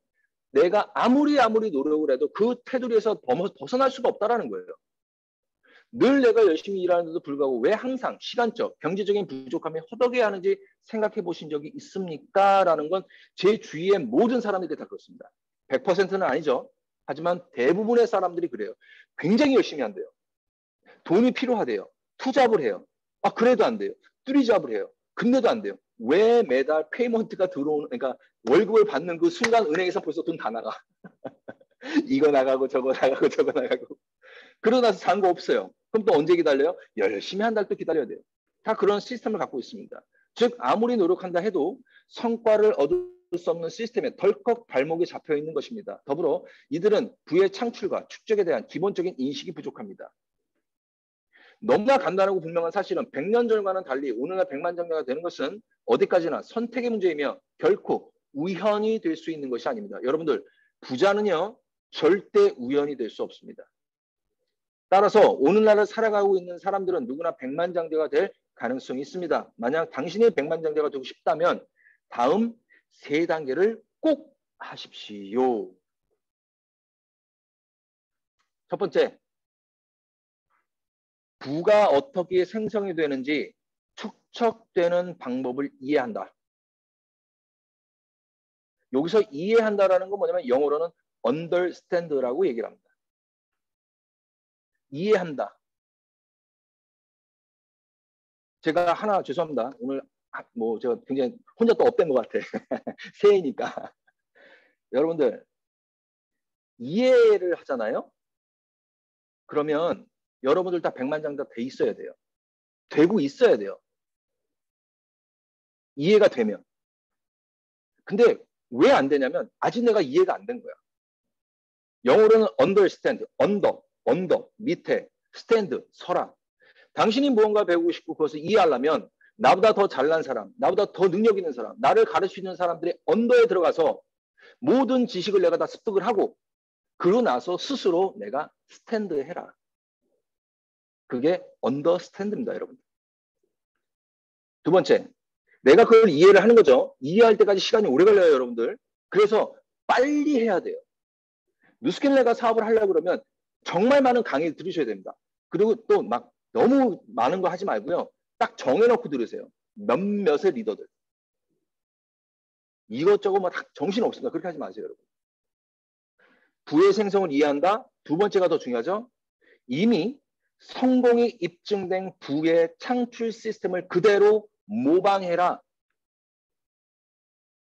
내가 아무리 노력을 해도 그 테두리에서 벗어날 수가 없다는 거예요. 늘 내가 열심히 일하는데도 불구하고 왜 항상 시간적, 경제적인 부족함이 허덕여야 하는지 생각해 보신 적이 있습니까? 라는 건 제 주위의 모든 사람들이 다 그렇습니다. 100%는 아니죠. 하지만 대부분의 사람들이 그래요. 굉장히 열심히 한대요. 돈이 필요하대요. 투잡을 해요. 아, 그래도 안 돼요. 뚜리잡을 해요. 근데도 안 돼요. 왜 매달 페이먼트가 들어오는, 그러니까 월급을 받는 그 순간 은행에서 벌써 돈 다 나가. 이거 나가고 저거 나가고 저거 나가고. 그러고 나서 산 거 없어요. 그럼 또 언제 기다려요? 열심히 한 달 또 기다려야 돼요. 다 그런 시스템을 갖고 있습니다. 즉 아무리 노력한다 해도 성과를 얻을 수 없는 시스템에 덜컥 발목이 잡혀 있는 것입니다. 더불어 이들은 부의 창출과 축적에 대한 기본적인 인식이 부족합니다. 너무나 간단하고 분명한 사실은 100년 전과는 달리 오늘날 백만장자가 되는 것은 어디까지나 선택의 문제이며 결코 우연이 될 수 있는 것이 아닙니다. 여러분들 부자는요 절대 우연이 될 수 없습니다. 따라서 오늘날을 살아가고 있는 사람들은 누구나 백만장자가 될 가능성이 있습니다. 만약 당신이 백만장자가 되고 싶다면 다음 3단계를 꼭 하십시오. 첫 번째, 부가 어떻게 생성이 되는지 축적되는 방법을 이해한다. 여기서 이해한다라는 건 뭐냐면 영어로는 understand라고 얘기를 합니다. 이해한다. 제가 하나 죄송합니다. 오늘 뭐 제가 굉장히 혼자 또 업된 것 같아. 새해니까. 여러분들 이해를 하잖아요. 그러면 여러분들 다 백만장자 돼 있어야 돼요. 되고 있어야 돼요. 이해가 되면. 근데 왜 안 되냐면 아직 내가 이해가 안 된 거야. 영어로는 understand, under, 밑에, stand, 서라. 당신이 무언가 배우고 싶고 그것을 이해하려면 나보다 더 잘난 사람, 나보다 더 능력 있는 사람, 나를 가르칠 수 있는 사람들의 언더에 들어가서 모든 지식을 내가 다 습득을 하고 그러고 나서 스스로 내가 스탠드 해라. 그게 언더스탠드입니다, 여러분. 두 번째, 내가 그걸 이해를 하는 거죠. 이해할 때까지 시간이 오래 걸려요, 여러분들. 그래서 빨리 해야 돼요. 누스켈레가 사업을 하려고 그러면 정말 많은 강의를 들으셔야 됩니다. 그리고 또 막 너무 많은 거 하지 말고요. 딱 정해놓고 들으세요. 몇몇의 리더들. 이것저것 막 정신 없습니다. 그렇게 하지 마세요, 여러분. 부의 생성을 이해한다. 두 번째가 더 중요하죠. 이미 성공이 입증된 부의 창출 시스템을 그대로 모방해라.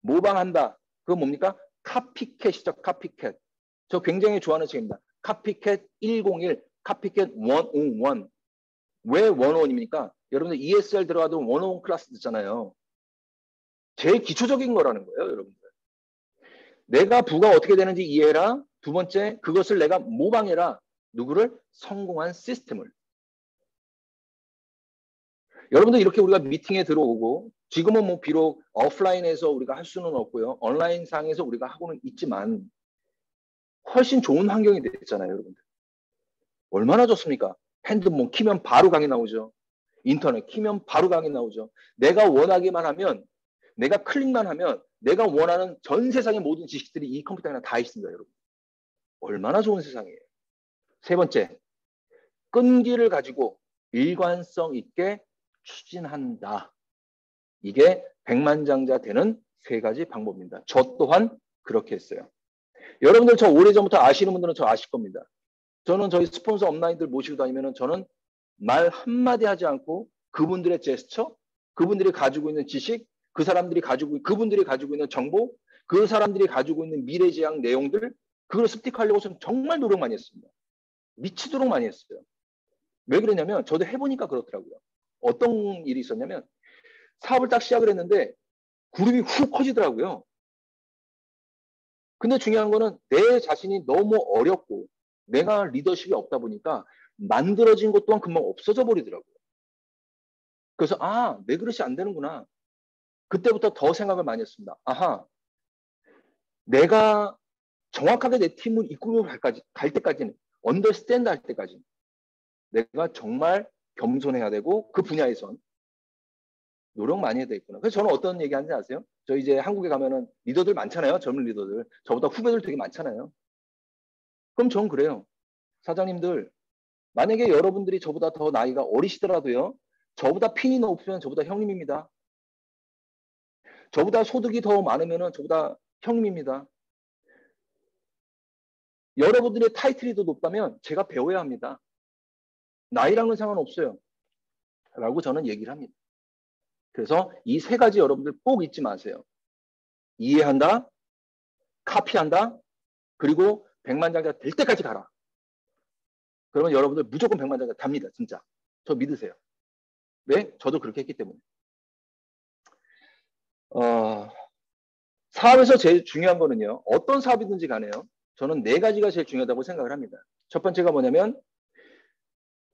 모방한다. 그건 뭡니까? 카피캣이죠. 카피캣. 저 굉장히 좋아하는 책입니다. 카피캣 101, 카피캣 101. 왜 101입니까? 여러분들 ESR 들어가도 101 클래스 듣잖아요. 제일 기초적인 거라는 거예요, 여러분들. 내가 부가 어떻게 되는지 이해해라. 두 번째, 그것을 내가 모방해라. 누구를? 성공한 시스템을. 여러분들 이렇게 우리가 미팅에 들어오고 지금은 뭐 비록 오프라인에서 우리가 할 수는 없고요. 온라인 상에서 우리가 하고는 있지만 훨씬 좋은 환경이 됐잖아요, 여러분들. 얼마나 좋습니까? 핸드폰 키면 바로 강의 나오죠. 인터넷 키면 바로 강의 나오죠. 내가 원하기만 하면, 내가 클릭만 하면 내가 원하는 전 세상의 모든 지식들이 이 컴퓨터에 다 있습니다, 여러분. 얼마나 좋은 세상이에요. 세 번째, 끈기를 가지고 일관성 있게 추진한다. 이게 백만장자 되는 세 가지 방법입니다. 저 또한 그렇게 했어요. 여러분들 저 오래전부터 아시는 분들은 저 아실 겁니다. 저는 저희 스폰서 업라인들 모시고 다니면 저는 말 한마디 하지 않고 그분들의 제스처, 그분들이 가지고 있는 지식, 그분들이 가지고 있는 정보, 그 사람들이 가지고 있는 미래지향 내용들, 그걸 습득하려고 저는 정말 노력 많이 했습니다. 미치도록 많이 했어요. 왜 그러냐면 저도 해보니까 그렇더라고요. 어떤 일이 있었냐면 사업을 딱 시작을 했는데 그룹이 훅 커지더라고요. 근데 중요한 거는 내 자신이 너무 어렵고 내가 리더십이 없다 보니까 만들어진 것 또한 금방 없어져 버리더라고요. 그래서 내 그릇이 안 되는구나. 그때부터 더 생각을 많이 했습니다. 내가 정확하게 내 팀을 이끌고 갈 때까지는 언더스탠드 할 때까지 내가 정말 겸손해야 되고 그 분야에선 노력 많이 해야 되겠구나. 그래서 저는 어떤 얘기 하는지 아세요? 저 이제 한국에 가면은 리더들 많잖아요. 젊은 리더들. 저보다 후배들 되게 많잖아요. 그럼 전 그래요. 사장님들, 만약에 여러분들이 저보다 더 나이가 어리시더라도요. 저보다 핀이 높으면 저보다 형님입니다. 저보다 소득이 더 많으면 저보다 형님입니다. 여러분들의 타이틀이 더 높다면 제가 배워야 합니다. 나이랑은 상관없어요. 라고 저는 얘기를 합니다. 그래서 이 세 가지 여러분들 꼭 잊지 마세요. 이해한다, 카피한다, 그리고 백만장자 될 때까지 가라. 그러면 여러분들 무조건 백만장자 답니다. 진짜. 저 믿으세요. 왜? 저도 그렇게 했기 때문에. 사업에서 제일 중요한 거는요. 어떤 사업이든지 간에요. 저는 네 가지가 제일 중요하다고 생각을 합니다. 첫 번째가 뭐냐면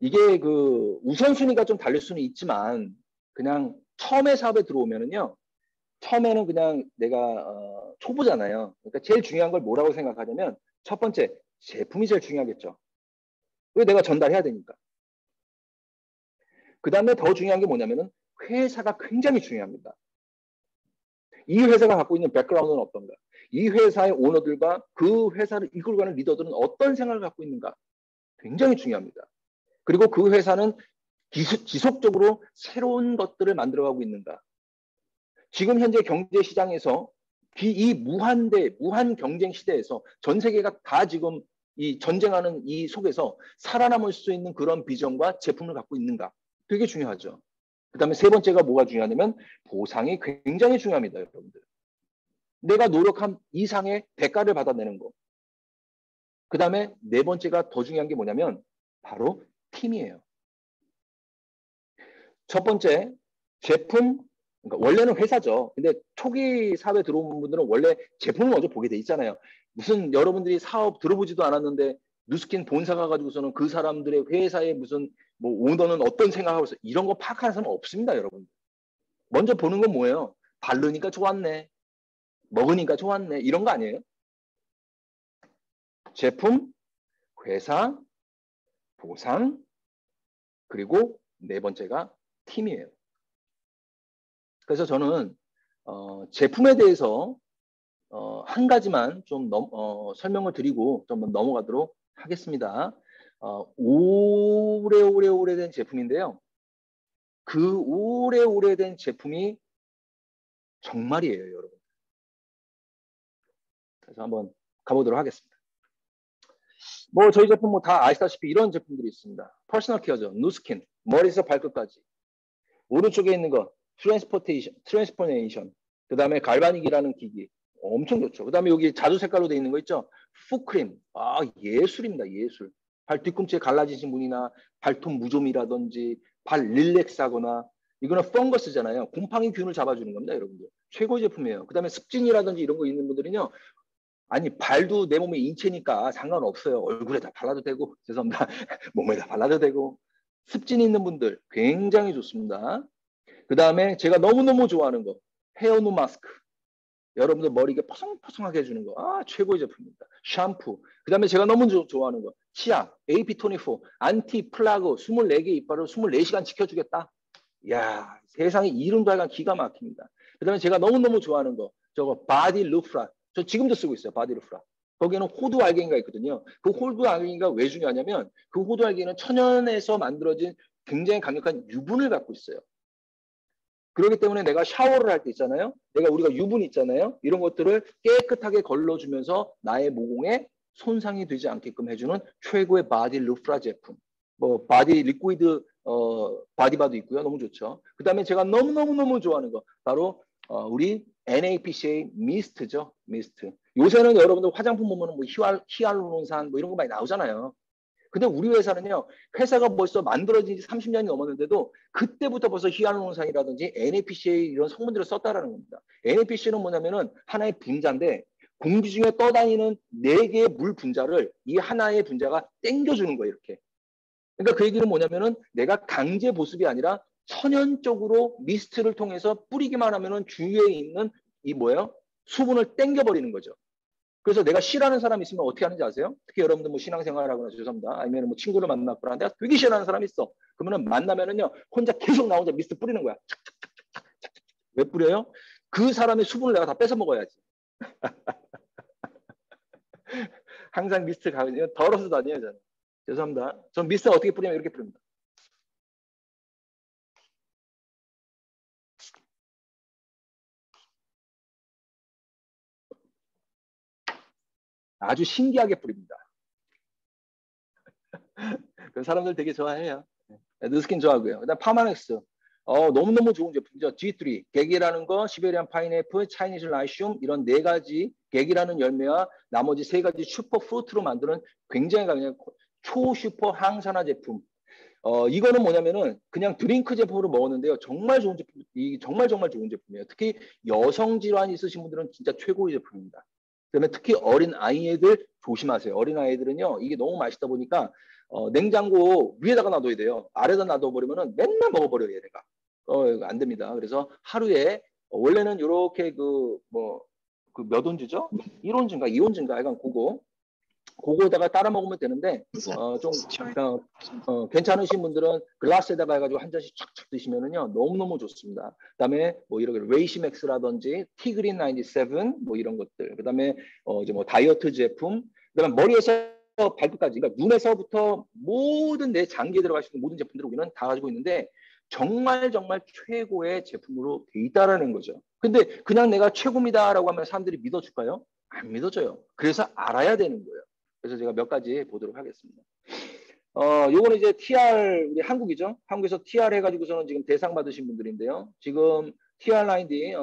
이게 그 우선순위가 좀 다를 수는 있지만 그냥 처음에 사업에 들어오면은요. 처음에는 그냥 내가 초보잖아요. 그러니까 제일 중요한 걸 뭐라고 생각하냐면 첫 번째 제품이 제일 중요하겠죠. 왜 내가 전달해야 되니까. 그 다음에 더 중요한 게 뭐냐면은 회사가 굉장히 중요합니다. 이 회사가 갖고 있는 백그라운드는 어떤가? 이 회사의 오너들과 그 회사를 이끌고 가는 리더들은 어떤 생각을 갖고 있는가? 굉장히 중요합니다. 그리고 그 회사는 지속적으로 새로운 것들을 만들어가고 있는가? 지금 현재 경제 시장에서 이 무한 경쟁 시대에서 전 세계가 다 지금 이 전쟁하는 이 속에서 살아남을 수 있는 그런 비전과 제품을 갖고 있는가? 되게 중요하죠. 그 다음에 세 번째가 뭐가 중요하냐면 보상이 굉장히 중요합니다, 여러분들. 내가 노력한 이상의 대가를 받아내는 거. 그 다음에 네 번째가 더 중요한 게 뭐냐면 바로 팀이에요. 첫 번째, 제품, 그러니까 원래는 회사죠. 근데 초기 사업에 들어온 분들은 원래 제품을 먼저 보게 돼 있잖아요. 무슨 여러분들이 사업 들어보지도 않았는데 누스킨 본사가 가지고서는 그 사람들의 회사의 무슨 뭐 오너는 어떤 생각하고 있어 이런 거 파악하는 사람은 없습니다, 여러분. 먼저 보는 건 뭐예요? 바르니까 좋았네. 먹으니까 좋았네. 이런 거 아니에요? 제품, 회사, 보상, 그리고 네 번째가 팀이에요. 그래서 저는 제품에 대해서 한 가지만 좀 설명을 드리고 좀 넘어가도록 하겠습니다. 오래된 제품인데요. 그 오래된 제품이 정말이에요, 여러분. 그래서 한번 가보도록 하겠습니다. 뭐 저희 제품 뭐 다 아시다시피 이런 제품들이 있습니다. 퍼스널 케어죠. 누스킨, 머리에서 발끝까지. 오른쪽에 있는 거 트랜스포네이션. 그 다음에 갈바닉이라는 기기. 엄청 좋죠. 그 다음에 여기 자두 색깔로 되어 있는 거 있죠. 푸크림. 아, 예술입니다. 예술. 발 뒤꿈치에 갈라지신 분이나 발톱 무좀이라든지 발 릴렉스 하거나 이거는 펑거스잖아요. 곰팡이 균을 잡아주는 겁니다, 여러분들. 최고 제품이에요. 그 다음에 습진이라든지 이런 거 있는 분들은요. 아니 발도 내 몸의 인체니까 상관없어요. 얼굴에 다 발라도 되고 죄송합니다. 몸에 다 발라도 되고 습진 있는 분들 굉장히 좋습니다. 그 다음에 제가 너무너무 좋아하는 거 헤어누 마스크. 여러분들 머리가 포송포송하게 해주는 거. 아, 최고의 제품입니다. 샴푸. 그 다음에 제가 너무 좋아하는 거 치약 AP24 안티 플라그 24개 이빨을 24시간 지켜주겠다. 이야, 세상에 이름도 약간 기가 막힙니다. 그 다음에 제가 너무너무 좋아하는 거 저거 바디 루프라. 저 지금도 쓰고 있어요. 바디 루프라. 거기에는 호두 알갱이가 있거든요. 그 호두 알갱이가 왜 중요하냐면 그 호두 알갱이는 천연에서 만들어진 굉장히 강력한 유분을 갖고 있어요. 그렇기 때문에 내가 샤워를 할 때 있잖아요. 우리가 유분 있잖아요. 이런 것들을 깨끗하게 걸러주면서 나의 모공에 손상이 되지 않게끔 해주는 최고의 바디 루프라 제품. 뭐 바디 리퀴드 바디바도 있고요. 너무 좋죠. 그 다음에 제가 너무너무 좋아하는 거 바로 우리 NAPCA 미스트죠. 미스트. 요새는 여러분들 화장품 보면 뭐 히알루론산 뭐 이런 거 많이 나오잖아요. 근데 우리 회사는요, 회사가 벌써 만들어진 지 30년이 넘었는데도 그때부터 벌써 히알루론산이라든지 NAPCA 이런 성분들을 썼다라는 겁니다. NAPCA는 뭐냐면은 하나의 분자인데 공기 중에 떠다니는 4개의 물 분자를 이 하나의 분자가 땡겨주는 거예요, 이렇게. 그러니까 그 얘기는 뭐냐면은 내가 강제 보습이 아니라 천연적으로 미스트를 통해서 뿌리기만 하면은 주위에 있는 이 뭐예요? 수분을 땡겨버리는 거죠. 그래서 내가 싫어하는 사람이 있으면 어떻게 하는지 아세요? 특히 여러분들 뭐 신앙생활하거나 죄송합니다. 아니면 뭐 친구를 만났거나 내가 되게 싫어하는 사람이 있어. 그러면은 만나면은요 혼자 계속 나 혼자 미스트 뿌리는 거야. 왜 뿌려요? 그 사람의 수분을 내가 다 뺏어 먹어야지. 항상 미스트 가면 더러워서 다녀요 저는. 죄송합니다. 전 미스트 어떻게 뿌리냐면 이렇게 뿌립니다. 아주 신기하게 뿌립니다. 그 사람들 되게 좋아해요. 느스킨 좋아하고요. 그다음 파마넥스. 너무너무 좋은 제품이죠. G3, 객이라는 거, 시베리안 파인애플, 차이니즈 라이슘 이런 4가지 객이라는 열매와 나머지 3가지 슈퍼 프루트로 만드는 굉장히 강력한 초슈퍼 항산화 제품. 이거는 뭐냐면은 그냥 드링크 제품으로 먹었는데요. 정말 좋은 제품, 정말 좋은 제품이에요. 특히 여성 질환 있으신 분들은 진짜 최고의 제품입니다. 그다음에 특히 어린 아이들 조심하세요. 어린 아이들은요, 이게 너무 맛있다 보니까 냉장고 위에다가 놔둬야 돼요. 아래다 놔둬버리면은 맨날 먹어버려요, 얘네가. 안 됩니다. 그래서 하루에 원래는 이렇게 그 몇 온즈죠? 1온즈인가 2온즈인가 약간 그거다가 따라 먹으면 되는데 괜찮으신 분들은 글라스에다가 해가지고 한 잔씩 촥촥 드시면은요 너무너무 좋습니다. 그다음에 뭐 이렇게 레이시맥스라든지 티그린 97 뭐 이런 것들, 그다음에 이제 뭐 다이어트 제품, 그다음에 머리에서 발끝까지, 그러니까 눈에서부터 모든 내 장기에 들어갈 수 있는 모든 제품들을 우리는 다 가지고 있는데 정말 최고의 제품으로 돼 있다라는 거죠. 근데 그냥 내가 최고입니다라고 하면 사람들이 믿어줄까요? 안 믿어져요. 그래서 알아야 되는 거예요. 그래서 제가 몇 가지 보도록 하겠습니다. 요거는 이제 TR, 우리 한국이죠. 한국에서 TR 해가지고서는 지금 대상 받으신 분들인데요. 지금 TR 라인이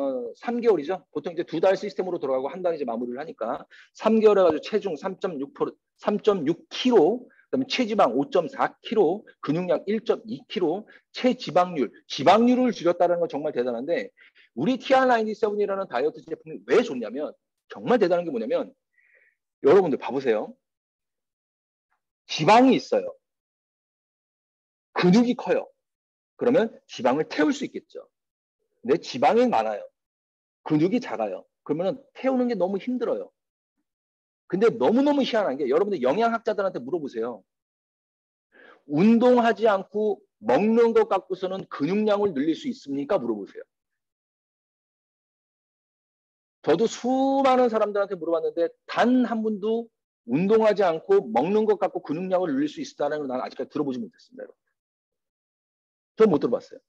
3개월이죠. 보통 이제 2달 시스템으로 돌아가고 한 달 이제 마무리를 하니까 3개월 해가지고 체중 3.6kg, 그다음에 체지방 5.4kg, 근육량 1.2kg, 체지방률, 지방률을 줄였다는 건 정말 대단한데 우리 TR97이라는 다이어트 제품이 왜 좋냐면 정말 대단한 게 뭐냐면 여러분들 봐보세요. 지방이 있어요. 근육이 커요. 그러면 지방을 태울 수 있겠죠. 근데 지방이 많아요. 근육이 작아요. 그러면 태우는 게 너무 힘들어요. 근데 너무너무 희한한 게 여러분들 영양학자들한테 물어보세요. 운동하지 않고 먹는 것 갖고서는 근육량을 늘릴 수 있습니까? 물어보세요. 저도 수많은 사람들한테 물어봤는데 단 한 분도 운동하지 않고 먹는 것 갖고 근육량을 늘릴 수 있다는 걸 나는 아직까지 들어보지 못했습니다. 전 못 들어봤어요.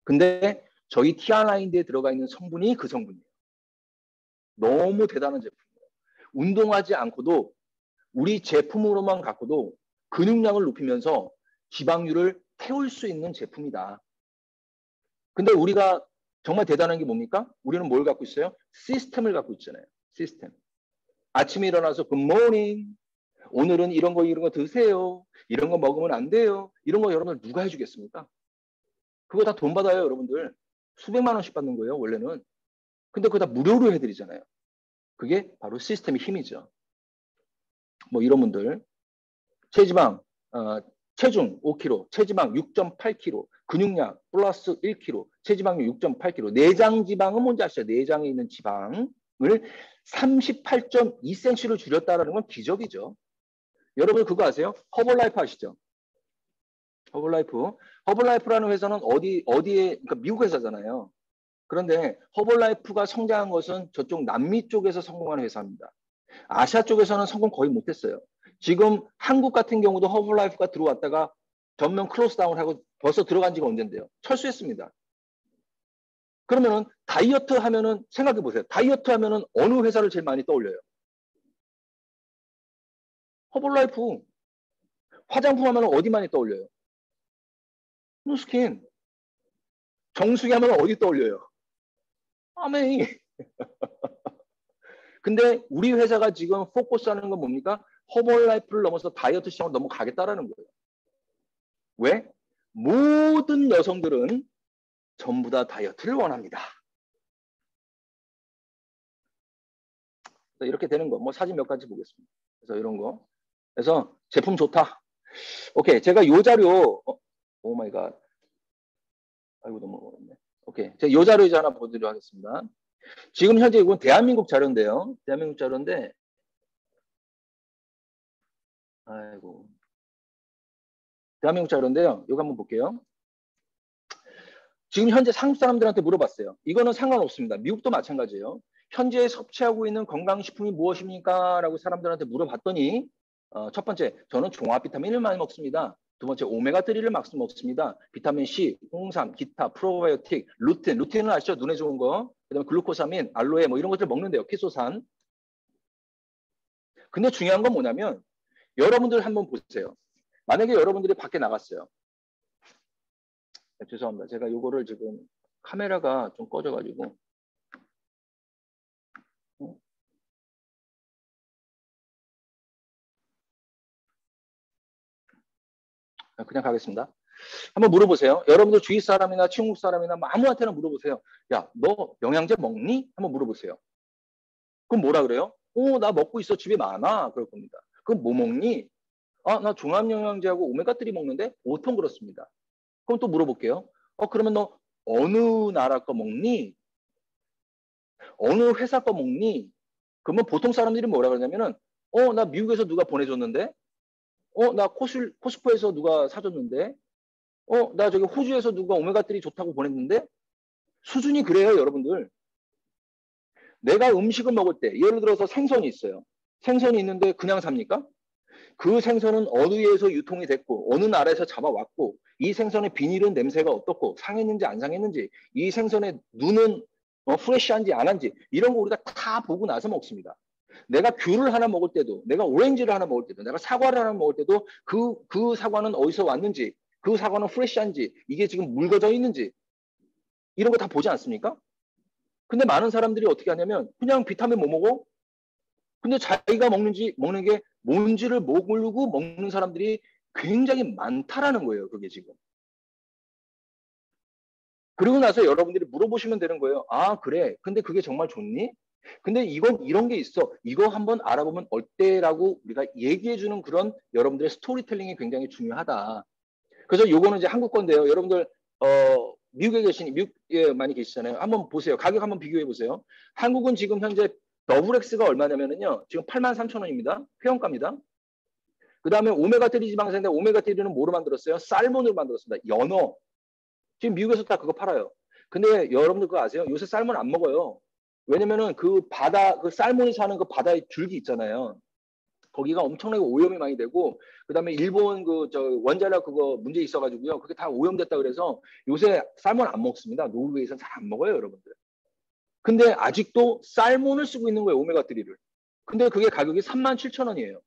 근데 저희 티아나인드에 들어가 있는 성분이 그 성분이에요. 너무 대단한 제품이에요. 운동하지 않고도 우리 제품으로만 갖고도 근육량을 높이면서 지방률을 태울 수 있는 제품이다. 근데 우리가 정말 대단한 게 뭡니까? 우리는 뭘 갖고 있어요? 시스템을 갖고 있잖아요. 시스템. 아침에 일어나서 굿모닝. 오늘은 이런 거 드세요. 이런 거 먹으면 안 돼요. 이런 거 여러분들 누가 해주겠습니까? 그거 다 돈 받아요, 여러분들. 수백만 원씩 받는 거예요, 원래는. 근데 그거 다 무료로 해드리잖아요. 그게 바로 시스템의 힘이죠. 뭐 이런 분들. 체지방, 체중 5kg, 체지방 6.8kg, 근육량 플러스 1kg, 체지방률 6.8kg. 내장 지방은 뭔지 아시죠? 내장에 있는 지방을 38.2cm로 줄였다는 건 기적이죠. 여러분 그거 아세요? 허벌라이프 아시죠? 허벌라이프라는 회사는 어디에, 그러니까 미국 회사잖아요. 그런데 허벌라이프가 성장한 것은 저쪽 남미 쪽에서 성공한 회사입니다. 아시아 쪽에서는 성공 거의 못했어요. 지금 한국 같은 경우도 허벌라이프가 들어왔다가 전면 클로스다운을 하고 벌써 들어간 지가 언젠데요. 철수했습니다. 그러면은 다이어트 하면은 생각해 보세요. 다이어트 하면은 어느 회사를 제일 많이 떠올려요? 허벌라이프. 화장품 하면 어디 많이 떠올려요? 누스킨. 정수기 하면 어디 떠올려요? 아메이. 근데 우리 회사가 지금 포커스하는 건 뭡니까? 허벌라이프를 넘어서 다이어트 시장으로 넘어가겠다라는 거예요. 왜? 모든 여성들은 전부 다 다이어트를 원합니다. 이렇게 되는 거. 뭐 사진 몇 가지 보겠습니다. 그래서 이런 거. 그래서 제품 좋다. 오케이. 제가 요 자료, 오 마이 갓. 아이고, 너무 어렵네. 오케이. 제가 요 자료 이제 하나 보도록 하겠습니다. 지금 현재 이건 대한민국 자료인데요. 대한민국 자료인데, 아이고. 대한민국 자료인데요. 이거 한번 볼게요. 지금 현재 한국 사람들한테 물어봤어요. 이거는 상관없습니다. 미국도 마찬가지예요. 현재 섭취하고 있는 건강식품이 무엇입니까? 라고 사람들한테 물어봤더니 첫 번째, 저는 종합 비타민을 많이 먹습니다. 두 번째, 오메가3를 먹습니다. 비타민 C, 홍삼, 기타, 프로바이오틱, 루틴. 루틴은 아시죠? 눈에 좋은 거. 그다음에 글루코사민, 알로에 뭐 이런 것들 먹는데요. 키소산. 근데 중요한 건 뭐냐면 여러분들 한번 보세요. 만약에 여러분들이 밖에 나갔어요. 죄송합니다. 제가 요거를 지금 카메라가 좀 꺼져가지고 그냥 가겠습니다. 한번 물어보세요. 여러분들 주위 사람이나 중국 사람이나 뭐 아무한테나 물어보세요. 야, 너 영양제 먹니? 한번 물어보세요. 그럼 뭐라 그래요? 나 먹고 있어. 집에 많아. 그럴 겁니다. 그럼 뭐 먹니? 나 종합영양제하고 오메가3 먹는데 보통 그렇습니다. 그럼 또 물어볼게요. 그러면 너 어느 나라 거 먹니? 어느 회사 거 먹니? 그러면 보통 사람들이 뭐라 그러냐면은 나 미국에서 누가 보내줬는데 나 코스코에서 누가 사줬는데 나 저기 호주에서 누가 오메가3 좋다고 보냈는데 수준이 그래요, 여러분들. 내가 음식을 먹을 때 예를 들어서 생선이 있어요. 생선이 있는데 그냥 삽니까? 그 생선은 어디에서 유통이 됐고 어느 나라에서 잡아왔고 이 생선의 비닐은 냄새가 어떻고 상했는지 안 상했는지 이 생선의 눈은 프레시한지 안 한지 이런 거 우리가 다 보고 나서 먹습니다. 내가 귤을 하나 먹을 때도 내가 오렌지를 하나 먹을 때도 내가 사과를 하나 먹을 때도 그 사과는 어디서 왔는지 그 사과는 프레시한지 이게 지금 묽어져 있는지 이런 거 다 보지 않습니까? 근데 많은 사람들이 어떻게 하냐면 그냥 비타민 뭐 먹어? 근데 자기가 먹는 게 뭔지를 모르고 먹는 사람들이 굉장히 많다라는 거예요. 그게 지금. 그리고 나서 여러분들이 물어보시면 되는 거예요. 아, 그래. 근데 그게 정말 좋니? 근데 이건 이런 게 있어. 이거 한번 알아보면 어때라고 우리가 얘기해주는 그런 여러분들의 스토리텔링이 굉장히 중요하다. 그래서 요거는 이제 한국 건데요. 여러분들 미국에 미국에 많이 계시잖아요. 한번 보세요. 가격 한번 비교해 보세요. 한국은 지금 현재 더블 X가 얼마냐면요. 지금 83,000원입니다. 회원가입니다. 그 다음에 오메가3 지방산인데 오메가3는 뭐로 만들었어요? 살몬으로 만들었습니다. 연어. 지금 미국에서 다 그거 팔아요. 근데 여러분들 그거 아세요? 요새 살몬 안 먹어요. 왜냐면은 그 바다, 그 살몬이 사는 그 바다의 줄기 있잖아요. 거기가 엄청나게 오염이 많이 되고, 그 다음에 일본 원자력 그거 문제 있어가지고요. 그게 다 오염됐다 그래서 요새 살몬 안 먹습니다. 노르웨이에서는 잘 안 먹어요, 여러분들. 근데 아직도 살몬을 쓰고 있는 거예요, 오메가3를. 근데 그게 가격이 37,000원이에요.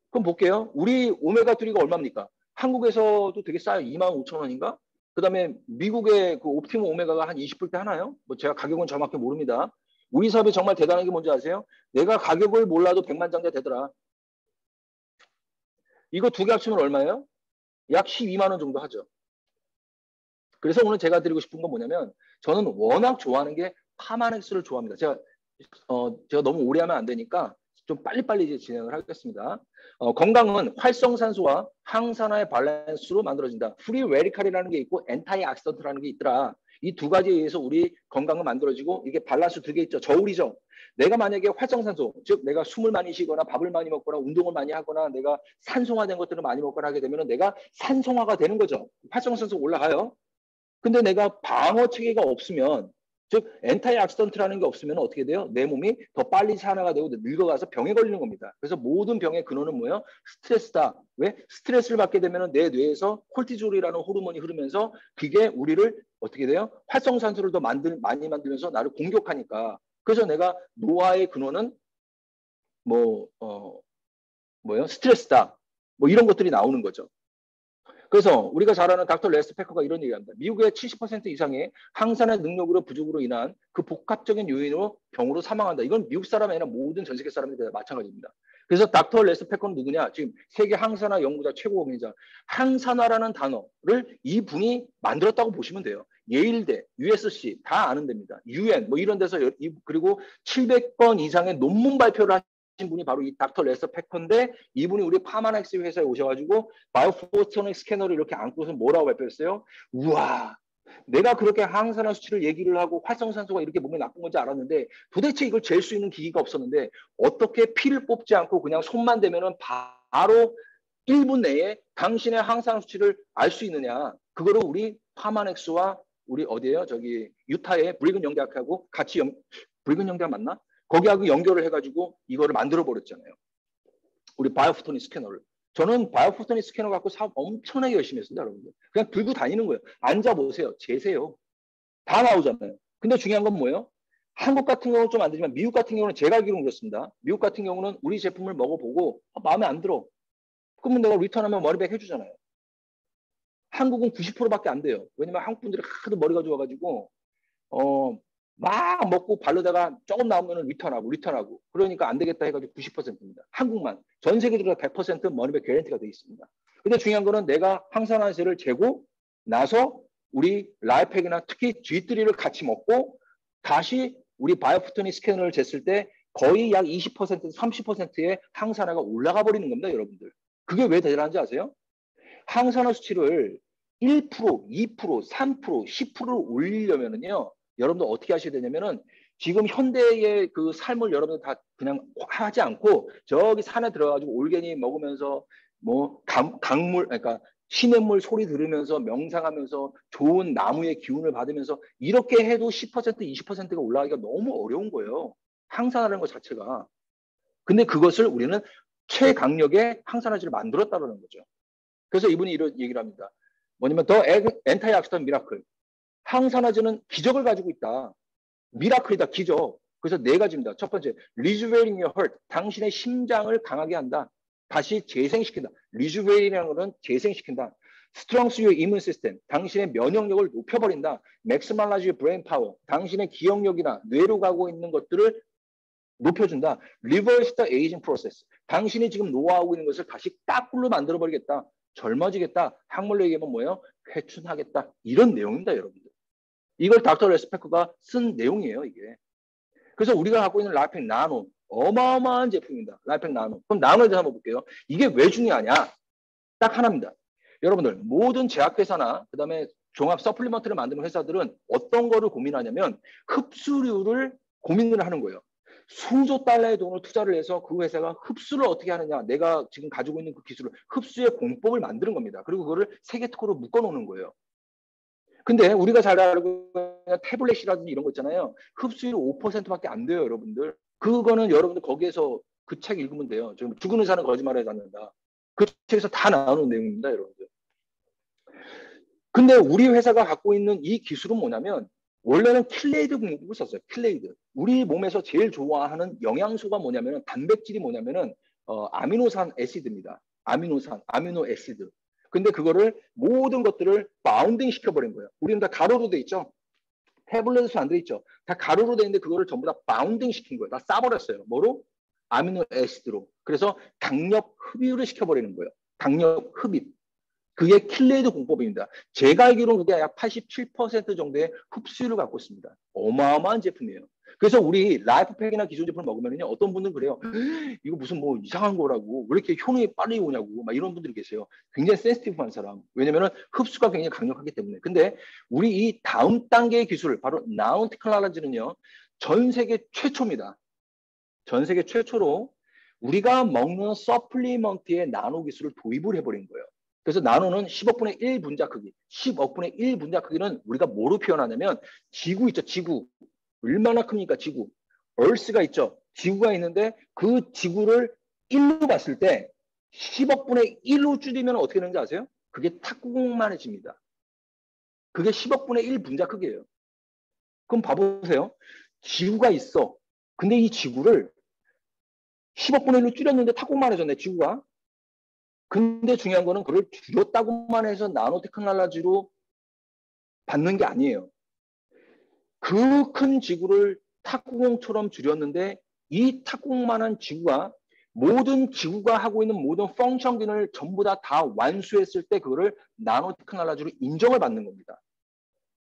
그럼 볼게요. 우리 오메가3가 얼마입니까? 한국에서도 되게 싸요. 25,000원인가? 그 다음에 미국의 그 옵티모 오메가가 한 20불대 하나요? 뭐 제가 가격은 정확히 모릅니다. 우리 사업이 정말 대단한 게 뭔지 아세요? 내가 가격을 몰라도 100만장자 되더라. 이거 두 개 합치면 얼마예요? 약 12만 원 정도 하죠. 그래서 오늘 제가 드리고 싶은 건 뭐냐면 저는 워낙 좋아하는 게 파마넥스를 좋아합니다. 제가 너무 오래 하면 안 되니까 좀 빨리빨리 이제 진행을 하겠습니다. 건강은 활성산소와 항산화의 밸런스로 만들어진다. 프리 레디칼이라는 게 있고 엔타이 악시던트라는 게 있더라. 이 두 가지에 의해서 우리 건강은 만들어지고 이게 밸런스 두 개 있죠. 저울이죠. 내가 만약에 활성산소, 즉 내가 숨을 많이 쉬거나 밥을 많이 먹거나 운동을 많이 하거나 내가 산성화된 것들을 많이 먹거나 하게 되면 내가 산성화가 되는 거죠. 활성산소 올라가요. 근데 내가 방어 체계가 없으면 즉 엔타이 악시던트라는 게 없으면 어떻게 돼요? 내 몸이 더 빨리 산화가 되고 늙어가서 병에 걸리는 겁니다. 그래서 모든 병의 근원은 뭐예요? 스트레스다. 왜? 스트레스를 받게 되면 내 뇌에서 콜티졸이라는 호르몬이 흐르면서 그게 우리를 어떻게 돼요? 활성산소를 더 많이 만들면서 나를 공격하니까. 그래서 내가 노화의 근원은 뭐예요? 스트레스다. 뭐 이런 것들이 나오는 거죠. 그래서 우리가 잘 아는 닥터 레스 패커가 이런 얘기합니다. 미국의 70% 이상의 항산화 능력으로 부족으로 인한 그 복합적인 요인으로 병으로 사망한다. 이건 미국 사람이 아니라 모든 전 세계 사람들이 마찬가지입니다. 그래서 닥터 레스 패커는 누구냐? 지금 세계 항산화 연구자 최고봉이자 항산화라는 단어를 이분이 만들었다고 보시면 돼요. 예일대, USC 다 아는 데입니다. UN 뭐 이런 데서 그리고 700건 이상의 논문 발표를 분이 바로 이 닥터 레서 패커인데 이분이 우리 파마넥스 회사에 오셔가지고 바이오포토닉 스캐너를 이렇게 안고서 뭐라고 발표했어요? 우와, 내가 그렇게 항산화 수치를 얘기를 하고 활성산소가 이렇게 몸에 나쁜 건지 알았는데 도대체 이걸 잴 수 있는 기기가 없었는데 어떻게 피를 뽑지 않고 그냥 손만 대면은 바로 1분 내에 당신의 항산화 수치를 알 수 있느냐? 그거를 우리 파마넥스와 우리 어디에요? 저기 유타의 브리건 영대학하고 같이 브리건 영대학 맞나? 거기하고 연결을 해가지고 이거를 만들어 버렸잖아요. 우리 바이오포토닉 스캐너를. 저는 바이오포토닉 스캐너 갖고 사업 엄청나게 열심히 했습니다, 여러분들. 그냥 들고 다니는 거예요. 앉아보세요. 재세요. 다 나오잖아요. 근데 중요한 건 뭐예요? 한국 같은 경우는 좀 안 되지만 미국 같은 경우는 제가 알기로는 그렇습니다. 미국 같은 경우는 우리 제품을 먹어보고 마음에 안 들어. 그러면 내가 리턴하면 머리백 해주잖아요. 한국은 90%밖에 안 돼요. 왜냐면 한국 분들이 하도 머리가 좋아가지고 막 먹고 바르다가 조금 나오면 리턴하고 그러니까 안 되겠다 해가지고 90%입니다. 한국만. 전 세계적으로 100% 머니백 개런티가 되어 있습니다. 근데 중요한 거는 내가 항산화제를 재고 나서 우리 라이팩이나 특히 G3를 같이 먹고 다시 우리 바이오포토닉 스캐너를 쟀을 때 거의 약 20%, 30%의 항산화가 올라가 버리는 겁니다, 여러분들. 그게 왜 대단한지 아세요? 항산화 수치를 1%, 2%, 3%, 10%를 올리려면은요, 여러분들 어떻게 하셔야 되냐면은 지금 현대의 그 삶을 여러분들 다 그냥 하지 않고 저기 산에 들어가지고 올게니 먹으면서 뭐 강물, 그러니까 시냇물 소리 들으면서 명상하면서 좋은 나무의 기운을 받으면서 이렇게 해도 10%, 20%가 올라가기가 너무 어려운 거예요. 항산화라는 것 자체가. 근데 그것을 우리는 최강력의 항산화제를 만들었다는 거죠. 그래서 이분이 이런 얘기를 합니다. 뭐냐면 더 엔타이 악시던 미라클. 항산화제는 기적을 가지고 있다. 미라클이다, 기적. 그래서 네 가지입니다. 첫 번째, rejuvenating your heart. 당신의 심장을 강하게 한다. 다시 재생시킨다. rejuvenating이라는 것은 재생시킨다. strengthens your immune system. 당신의 면역력을 높여버린다. maximize your brain power. 당신의 기억력이나 뇌로 가고 있는 것들을 높여준다. reverse the aging process. 당신이 지금 노화하고 있는 것을 다시 까꿀로 만들어버리겠다. 젊어지겠다. 한글로 얘기하면 뭐예요? 회춘하겠다. 이런 내용입니다, 여러분들. 이걸 닥터 레스페크가 쓴 내용이에요, 이게. 그래서 우리가 갖고 있는 라이팩 나노, 어마어마한 제품입니다. 라이팩 나노. 그럼 나노에 대해서 한번 볼게요. 이게 왜 중요하냐? 딱 하나입니다. 여러분들, 모든 제약회사나 그다음에 종합 서플리먼트를 만드는 회사들은 어떤 거를 고민하냐면 흡수율을 고민을 하는 거예요. 수조 달러의 돈을 투자를 해서 그 회사가 흡수를 어떻게 하느냐, 내가 지금 가지고 있는 그 기술을 흡수의 공법을 만드는 겁니다. 그리고 그거를 세계 특허로 묶어놓는 거예요. 근데 우리가 잘 알고 있는 태블릿이라든지 이런 거 있잖아요. 흡수율 5%밖에 안 돼요, 여러분들. 그거는 여러분들 거기에서 그 책 읽으면 돼요. 지금 죽은 의사는 거짓말하지 않는다. 그 책에서 다 나오는 내용입니다, 여러분들. 근데 우리 회사가 갖고 있는 이 기술은 뭐냐면 원래는 킬레이드 공법을 썼어요. 킬레이드. 우리 몸에서 제일 좋아하는 영양소가 뭐냐면 단백질이 뭐냐면은 아미노산 애시드입니다. 아미노 애시드. 근데 그거를 모든 것들을 바운딩 시켜버린 거예요. 우리는 다 가로로 돼 있죠. 태블릿에서 안 돼 있죠. 다 가로로 돼 있는데 그거를 전부 다 바운딩 시킨 거예요. 다 싸버렸어요. 뭐로? 아미노 애시드로. 그래서 당력 흡입을 시켜버리는 거예요. 당력 흡입. 그게 킬레이드 공법입니다. 제가 알기로는 그게 약 87% 정도의 흡수율을 갖고 있습니다. 어마어마한 제품이에요. 그래서 우리 라이프팩이나 기존 제품을 먹으면요, 어떤 분들은 그래요. 이거 무슨 뭐 이상한 거라고, 왜 이렇게 효능이 빨리 오냐고, 막 이런 분들이 계세요. 굉장히 센시티브한 사람. 왜냐면은 흡수가 굉장히 강력하기 때문에. 근데 우리 이 다음 단계의 기술, 바로 나노 테크놀로지는요, 전 세계 최초입니다. 전 세계 최초로 우리가 먹는 서플리먼트에 나노 기술을 도입을 해버린 거예요. 그래서 나노는 10억분의 1 분자 크기, 10억분의 1 분자 크기는 우리가 뭐로 표현하냐면 지구 있죠, 지구. 얼마나 큽니까, 지구. 얼스가 있죠, 지구가 있는데 그 지구를 1로 봤을 때 10억분의 1로 줄이면 어떻게 되는지 아세요? 그게 탁구공만해집니다. 그게 10억분의 1 분자 크기예요. 그럼 봐보세요. 지구가 있어. 근데 이 지구를 10억분의 1로 줄였는데 탁구만해졌네, 지구가. 근데 중요한 거는 그걸 줄였다고만 해서 나노 테크놀로지로 받는 게 아니에요. 그 큰 지구를 탁구공처럼 줄였는데 이 탁구공만한 지구가 모든 지구가 하고 있는 모든 펑션 기능을 전부 다 완수했을 때 그거를 나노 테크놀로지로 인정을 받는 겁니다.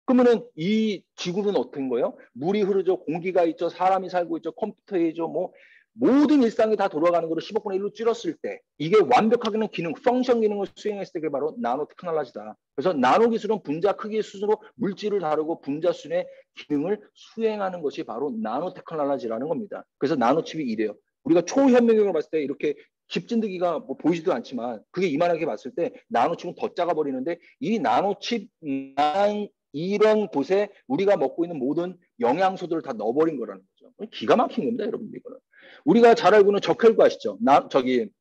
그러면은 이 지구는 어떤 거예요? 물이 흐르죠, 공기가 있죠, 사람이 살고 있죠, 컴퓨터에 있죠, 뭐 모든 일상이 다 돌아가는 거를 10억분의 1로 줄였을 때 이게 완벽하게는 기능, 펑션 기능을 수행했을 때 그게 바로 나노 테크놀로지다. 그래서 나노 기술은 분자 크기 수준으로 물질을 다루고 분자 수준의 기능을 수행하는 것이 바로 나노 테크놀로지라는 겁니다. 그래서 나노칩이 이래요. 우리가 초현미경을 봤을 때 이렇게 집진드기가 뭐 보이지도 않지만 그게 이만하게 봤을 때 나노칩은 더 작아 버리는데 이 나노칩만 이런 곳에 우리가 먹고 있는 모든 영양소들을 다 넣어버린 거라는 거죠. 기가 막힌 겁니다, 여러분들 이거는. 우리가 잘 알고 있는 적혈구 아시죠?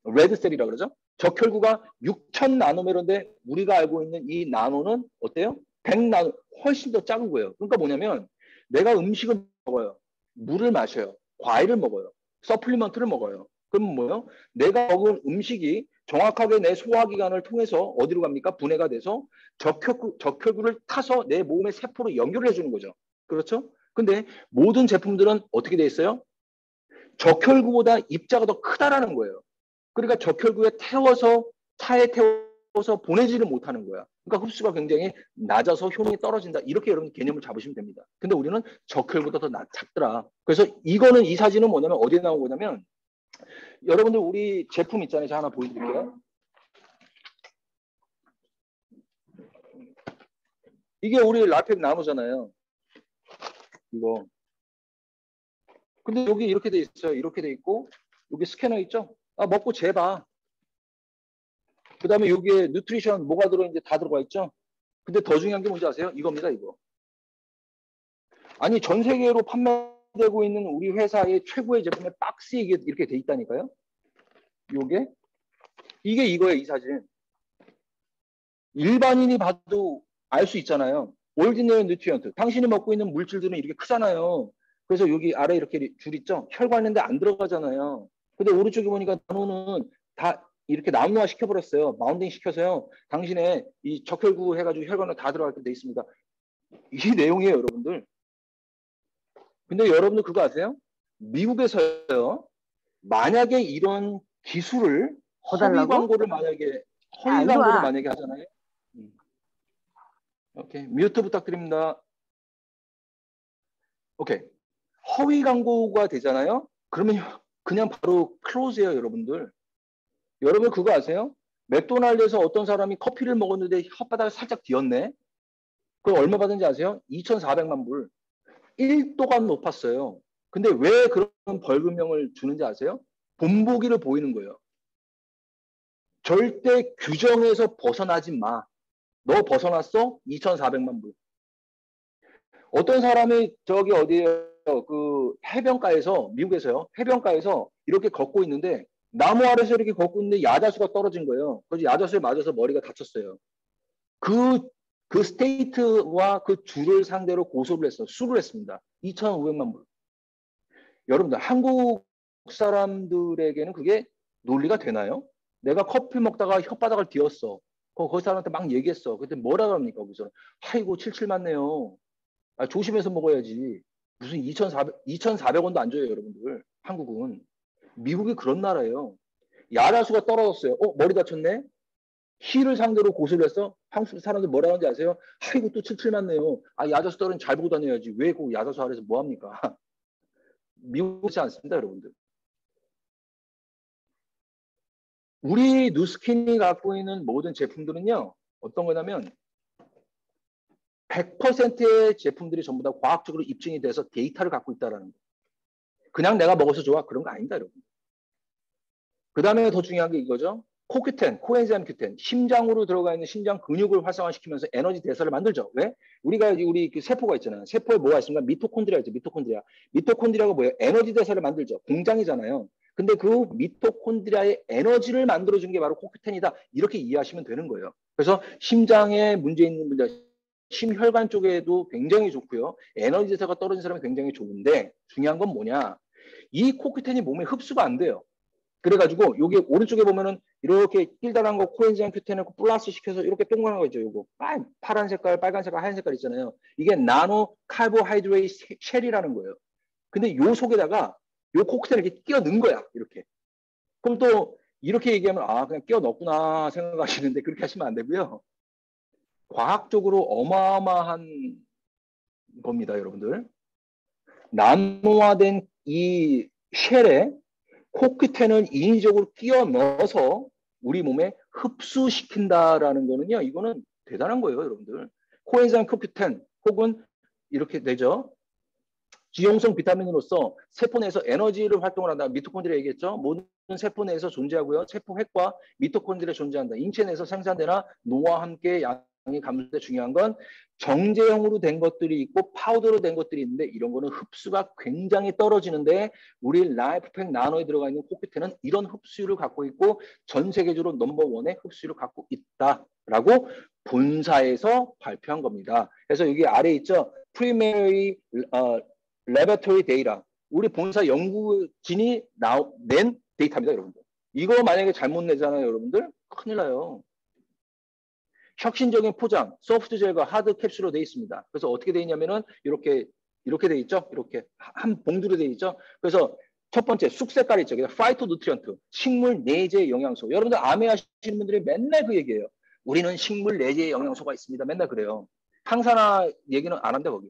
레드셀이라 그러죠? 적혈구가 6000 나노메터인데 우리가 알고 있는 이 나노는 어때요? 100 나노, 훨씬 더 작은 거예요. 그러니까 뭐냐면 내가 음식을 먹어요. 물을 마셔요. 과일을 먹어요. 서플리먼트를 먹어요. 그럼 뭐예요? 내가 먹은 음식이 정확하게 내 소화기관을 통해서 어디로 갑니까? 분해가 돼서 적혈구를 타서 내 몸의 세포로 연결을 해주는 거죠. 그렇죠? 근데 모든 제품들은 어떻게 돼 있어요? 적혈구보다 입자가 더 크다라는 거예요. 그러니까 적혈구에 태워서 차에 태워서 보내지를 못하는 거야. 그러니까 흡수가 굉장히 낮아서 효능이 떨어진다. 이렇게 여러분 개념을 잡으시면 됩니다. 근데 우리는 적혈구보다 더 작더라. 그래서 이거는 이 사진은 뭐냐면 어디에 나온 거냐면 여러분들 우리 제품 있잖아요. 제가 하나 보여드릴게요. 이게 우리 라텍 나노잖아요. 이거. 근데 여기 이렇게 돼 있어요. 이렇게 돼 있고 여기 스캐너 있죠? 아, 먹고 재봐. 그 다음에 여기에 누트리션 뭐가 들어있는지 다 들어가 있죠? 근데 더 중요한 게 뭔지 아세요? 이겁니다, 이거. 아니, 전 세계로 판매되고 있는 우리 회사의 최고의 제품의 박스에 이렇게 돼 있다니까요? 요게? 이게 이거예요, 이 사진. 일반인이 봐도 알 수 있잖아요. 올디너리 뉴트리언트. 당신이 먹고 있는 물질들은 이렇게 크잖아요. 그래서 여기 아래 이렇게 줄 있죠? 혈관인데 안 들어가잖아요. 근데 오른쪽에 보니까 나노는 다 이렇게 나무화 시켜버렸어요. 마운딩 시켜서요. 당신의 이 적혈구 해가지고 혈관으로 다 들어갈 때 돼 있습니다. 이 내용이에요, 여러분들. 근데 여러분들 그거 아세요? 미국에서요. 만약에 이런 기술을 허위 광고를 만약에 하잖아요. 오케이. 뮤트 부탁드립니다. 오케이. 허위 광고가 되잖아요. 그러면 그냥 바로 클로즈예요, 여러분들. 여러분 그거 아세요? 맥도날드에서 어떤 사람이 커피를 먹었는데 혓바닥을 살짝 뒤었네. 그거 얼마 받은지 아세요? 2,400만 불. 1도가 높았어요. 근데 왜 그런 벌금형을 주는지 아세요? 본보기를 보이는 거예요. 절대 규정에서 벗어나지 마. 너 벗어났어? 2,400만 불. 어떤 사람이 저기 어디에 그 해변가에서 미국에서요. 해변가에서 이렇게 걷고 있는데 나무 아래서 이렇게 걷고 있는데 야자수가 떨어진 거예요. 그래서 야자수에 맞아서 머리가 다쳤어요. 그, 그 스테이트와 그 주를 상대로 고소를 했어. 수를 했습니다. 2,500만 불. 여러분들 한국 사람들에게는 그게 논리가 되나요? 내가 커피 먹다가 혓바닥을 뒤었어. 거기 사람한테 막 얘기했어. 그때 뭐라 그럽니까? 거기서 아이고 77 맞네요. 아, 조심해서 먹어야지. 무슨 2,400원도 안 줘요, 여러분들. 한국은. 미국이 그런 나라예요. 야자수가 떨어졌어요. 머리 다쳤네? 시를 상대로 고소를 했어? 한국 사람들 뭐라 하는지 아세요? 아이고 또 77 맞네요. 아, 야자수 떨어지면 잘 보고 다녀야지. 왜 그 야자수 아래서 뭐 합니까? 미국 그렇지 않습니다, 여러분들. 우리 누스킨이 갖고 있는 모든 제품들은요. 어떤 거냐면 100%의 제품들이 전부 다 과학적으로 입증이 돼서 데이터를 갖고 있다는 거. 그냥 내가 먹어서 좋아. 그런 거 아닙니다, 여러분. 그 다음에 더 중요한 게 이거죠. 코큐텐, 코엔자임 큐텐, 심장으로 들어가 있는 심장 근육을 활성화시키면서 에너지 대사를 만들죠. 왜? 우리 그 세포가 있잖아요. 세포에 뭐가 있습니까? 미토콘드리아 있죠. 미토콘드리아. 미토콘드리아가 뭐예요? 에너지 대사를 만들죠. 공장이잖아요. 근데 그 미토콘드리아의 에너지를 만들어준 게 바로 코큐텐이다. 이렇게 이해하시면 되는 거예요. 그래서 심장에 문제 있는 분들, 심혈관 쪽에도 굉장히 좋고요. 에너지 대사가 떨어진 사람이 굉장히 좋은데 중요한 건 뭐냐? 이 코큐텐이 몸에 흡수가 안 돼요. 그래가지고 여기 오른쪽에 보면은 이렇게 길다란 거 코엔자임 큐텐을 플러스 시켜서 이렇게 동그란 거 있죠. 요거 파란 색깔, 빨간 색깔, 하얀 색깔 있잖아요. 이게 나노 카보하이드레이트 쉘이라는 거예요. 근데 요 속에다가 요 코크테일을 이렇게 끼워 넣은 거야. 이렇게. 그럼 또 이렇게 얘기하면 아 그냥 끼워 넣었구나 생각하시는데 그렇게 하시면 안 되고요. 과학적으로 어마어마한 겁니다, 여러분들. 나노화된 이 쉘에 코큐텐을 인위적으로 끼워 넣어서 우리 몸에 흡수시킨다라는 거는요. 이거는 대단한 거예요, 여러분들. 코엔자임 코큐텐 혹은 이렇게 되죠. 지용성 비타민으로서 세포 내에서 에너지를 활동을 한다. 미토콘드리아 얘기했죠. 모든 세포 내에서 존재하고요. 세포 핵과 미토콘드리아 존재한다. 인체 내에서 생산되나 노화와 함께 양이 감소돼 중요한 건 정제형으로 된 것들이 있고 파우더로 된 것들이 있는데 이런 거는 흡수가 굉장히 떨어지는데 우리 라이프팩 나노에 들어가 있는 코큐텐은 이런 흡수율을 갖고 있고 전 세계적으로 넘버원의 흡수율을 갖고 있다라고 본사에서 발표한 겁니다. 그래서 여기 아래 있죠. 프리메리 레버토리 데이터. 우리 본사 연구진이 낸 데이터입니다, 여러분들. 이거 만약에 잘못 내잖아요, 여러분들. 큰일 나요. 혁신적인 포장, 소프트 젤과 하드 캡슐로 되어 있습니다. 그래서 어떻게 되어 있냐면은 이렇게 되어 있죠. 이렇게 한 봉두로 되어 있죠. 그래서 첫 번째 쑥 색깔 있죠. 파이토 누트리언트, 식물 내재 영양소. 여러분들 암에 하시는 분들이 맨날 그 얘기예요. 우리는 식물 내재 영양소가 있습니다. 맨날 그래요. 항산화 얘기는 안 한다 거기.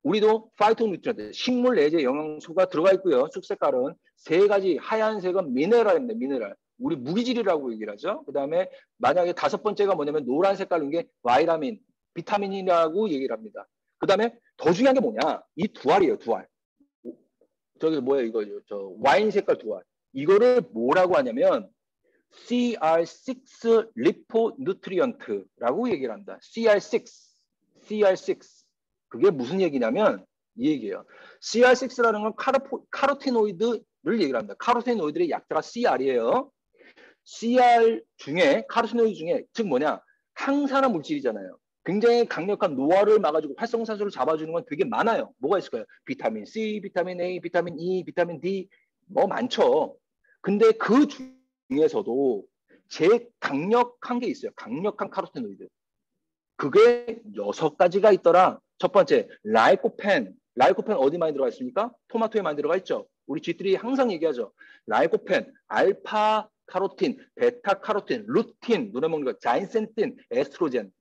우리도 파이토뉴트리언트, 식물 내재 영양소가 들어가 있고요. 쑥 색깔은 세 가지, 하얀색은 미네랄입니다. 미네랄. 우리 무기질이라고 얘기를 하죠. 그 다음에 만약에 다섯 번째가 뭐냐면 노란 색깔인 게 바이타민, 비타민이라고 얘기를 합니다. 그 다음에 더 중요한 게 뭐냐? 이 두 알이에요, 두 알. 저기 뭐야 이거 저 와인 색깔 두 알. 이거를 뭐라고 하냐면 CR6 리포누트리언트라고 얘기를 합니다. CR6. 그게 무슨 얘기냐면 이 얘기예요. CR6라는 건 카로티노이드를 얘기를 합니다. 카로티노이드의 약자가 CR이에요. CR 중에 카로티노이드 중에 즉 뭐냐 항산화 물질이잖아요. 굉장히 강력한 노화를 막아주고 활성산소를 잡아주는 건 되게 많아요. 뭐가 있을까요? 비타민 C, 비타민 A, 비타민 E, 비타민 D 뭐 많죠. 근데 그 중에서도 제일 강력한 게 있어요. 강력한 카로티노이드. 그게 6가지가 있더라. 첫 번째, 라이코펜. 라이코펜 어디 많이 들어가 있습니까? 토마토에 많이 들어가 있죠. 우리 쥐들이 항상 얘기하죠. 라이코펜, 알파 카로틴, 베타 카로틴, 루틴, 눈에 먹는 거, 자인센틴, 에스트로겐.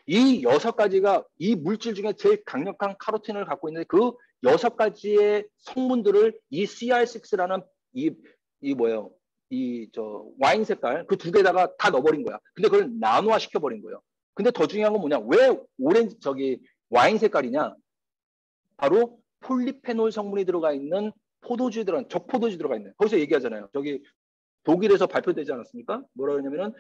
이 6가지가 이 물질 중에 제일 강력한 카로틴을 갖고 있는데 그 6가지의 성분들을 이 CR6라는 이 뭐예요? 이 저 와인 색깔 그 두 개다가 다 넣어버린 거야. 근데 그걸 나노화 시켜버린 거예요. 근데 더 중요한 건 뭐냐? 왜 오렌지 와인 색깔이냐? 바로 폴리페놀 성분이 들어가 있는 포도주에 들어간 적포도주 들어가 있는. 거기서 얘기하잖아요. 저기 독일에서 발표되지 않았습니까? 뭐라 그러냐면은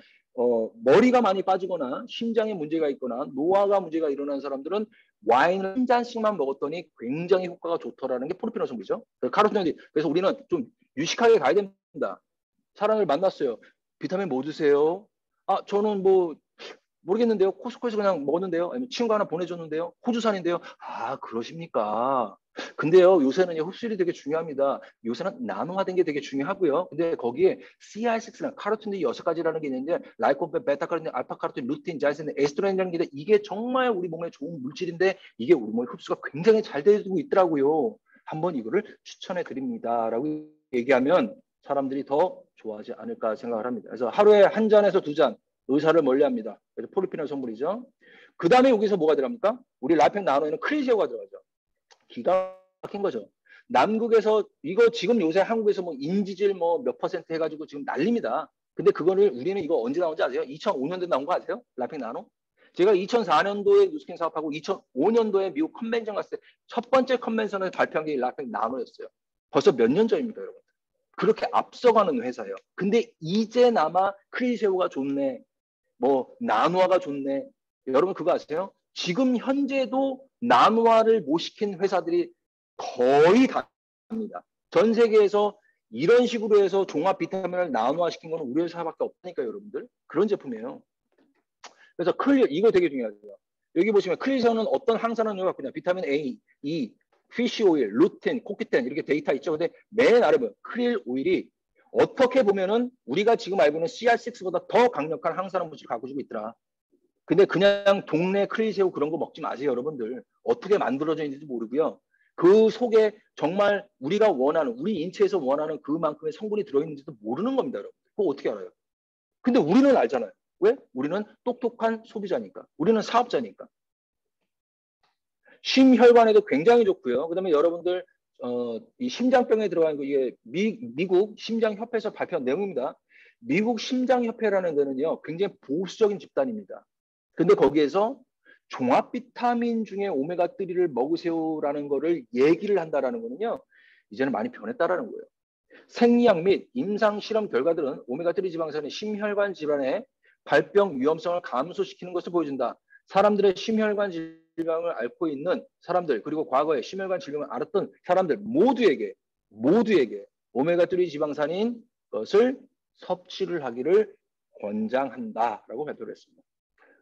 머리가 많이 빠지거나 심장에 문제가 있거나 노화가 문제가 일어난 사람들은 와인을 한 잔씩만 먹었더니 굉장히 효과가 좋더라는 게 폴리페놀 성분이죠. 그래서 우리는 좀 유식하게 가야 됩니다. 사람을 만났어요. 비타민 뭐 드세요? 아, 저는 뭐 모르겠는데요. 코스코에서 그냥 먹었는데요. 아니면 친구 하나 보내줬는데요. 호주산인데요. 아, 그러십니까? 근데요, 요새는 흡수율이 되게 중요합니다. 요새는 나노화된 게 되게 중요하고요. 근데 거기에 CR6랑 카로틴 6가지라는 게 있는데, 라이코펜, 베타카로틴, 알파카로틴, 루틴, 자이센, 에스트로겐이라는 게 이게 정말 우리 몸에 좋은 물질인데 이게 우리 몸에 흡수가 굉장히 잘 되고 있더라고요. 한번 이거를 추천해 드립니다라고 얘기하면 사람들이 더 좋아하지 않을까 생각을 합니다. 그래서 하루에 한 잔에서 두 잔 의사를 멀리합니다. 그래서 폴리페놀 성분이죠. 그 다음에 여기서 뭐가 들어갑니까? 우리 라펜 나노에는 크릴제오가 들어가죠. 기가 막힌 거죠. 남극에서 이거 지금 요새 한국에서 뭐 인지질 뭐 몇 퍼센트 해가지고 지금 난립니다. 근데 그거를 우리는 이거 언제 나온지 아세요? 2005년도에 나온 거 아세요? 라펜 나노? 제가 2004년도에 누스킨 사업하고 2005년도에 미국 컨벤션 갔을 때 첫 번째 컨벤션을 발표한 게 라펜 나노였어요. 벌써 몇 년 전입니까, 여러분? 그렇게 앞서가는 회사예요. 근데 이제나마 크릴제오가 좋네. 뭐 나노화가 좋네. 여러분 그거 아세요? 지금 현재도 나노화를 못 시킨 회사들이 거의 다입니다. 전 세계에서 이런 식으로 해서 종합 비타민을 나노화 시킨 건 우리 회사밖에 없으니까 여러분들. 그런 제품이에요. 그래서 이거 되게 중요하죠. 여기 보시면 클리저는 어떤 항산화를 갖고 있냐. 비타민 A, E, 피쉬 오일, 루틴, 코키텐 이렇게 데이터 있죠. 근데 맨 아래 보면 크릴 오일이 어떻게 보면은 우리가 지금 알고 있는 CR6보다 더 강력한 항산화 물질을 갖고 있더라. 근데 그냥 동네 크릴새우 그런 거 먹지 마세요, 여러분들. 어떻게 만들어졌는지도 모르고요. 그 속에 정말 우리가 원하는, 우리 인체에서 원하는 그만큼의 성분이 들어있는지도 모르는 겁니다, 여러분. 그거 어떻게 알아요? 근데 우리는 알잖아요. 왜? 우리는 똑똑한 소비자니까. 우리는 사업자니까. 심혈관에도 굉장히 좋고요. 그다음에 여러분들 이 심장병에 들어가는 거 이게 미국 심장협회에서 발표한 내용입니다. 미국 심장협회라는 데는요 굉장히 보수적인 집단입니다. 근데 거기에서 종합 비타민 중에 오메가3를 먹으세요라는 거를 얘기를 한다라는 거는요 이제는 많이 변했다라는 거예요. 생리학 및 임상 실험 결과들은 오메가3 지방산이 심혈관 질환의 발병 위험성을 감소시키는 것을 보여준다. 사람들의 심혈관 질병을 앓고 있는 사람들 그리고 과거에 심혈관 질병을 앓았던 사람들 모두에게 오메가3 지방산인 것을 섭취를 하기를 권장한다라고 발표를 했습니다.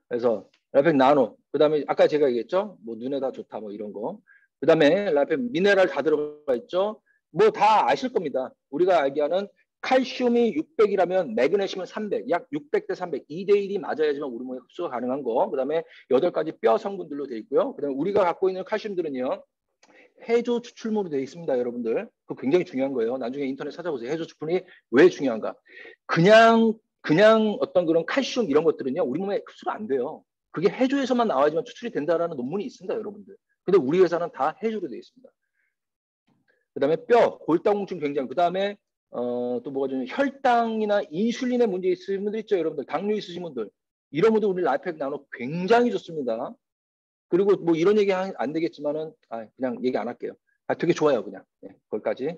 그래서 라펜 나노, 그 다음에 아까 제가 얘기했죠. 뭐 눈에다 좋다 뭐 이런 거. 그 다음에 라펜 미네랄 다 들어가 있죠. 뭐 다 아실 겁니다. 우리가 알기하는 칼슘이 600이라면 매그네슘은 300, 약 600대 300, 2대1이 맞아야지만 우리 몸에 흡수가 가능한 거. 그 다음에 8가지 뼈 성분들로 되어 있고요. 그 다음에 우리가 갖고 있는 칼슘들은요. 해조 추출물로 되어 있습니다, 여러분들. 그거 굉장히 중요한 거예요. 나중에 인터넷 찾아보세요. 해조 추출물이 왜 중요한가? 그냥 어떤 그런 칼슘 이런 것들은요, 우리 몸에 흡수가 안 돼요. 그게 해조에서만 나와야지만 추출이 된다라는 논문이 있습니다, 여러분들. 근데 우리 회사는 다 해조로 되어 있습니다. 그 다음에 뼈, 골다공증 굉장히, 그 다음에 또 뭐가 좀 혈당이나 인슐린에 문제 있으신 분들 있죠, 여러분들. 당뇨 있으신 분들. 이런 분들 우리 라이프팩 나눠 굉장히 좋습니다. 그리고 뭐 이런 얘기 안 되겠지만은 그냥 얘기 안 할게요. 되게 좋아요, 그냥. 네, 거기까지.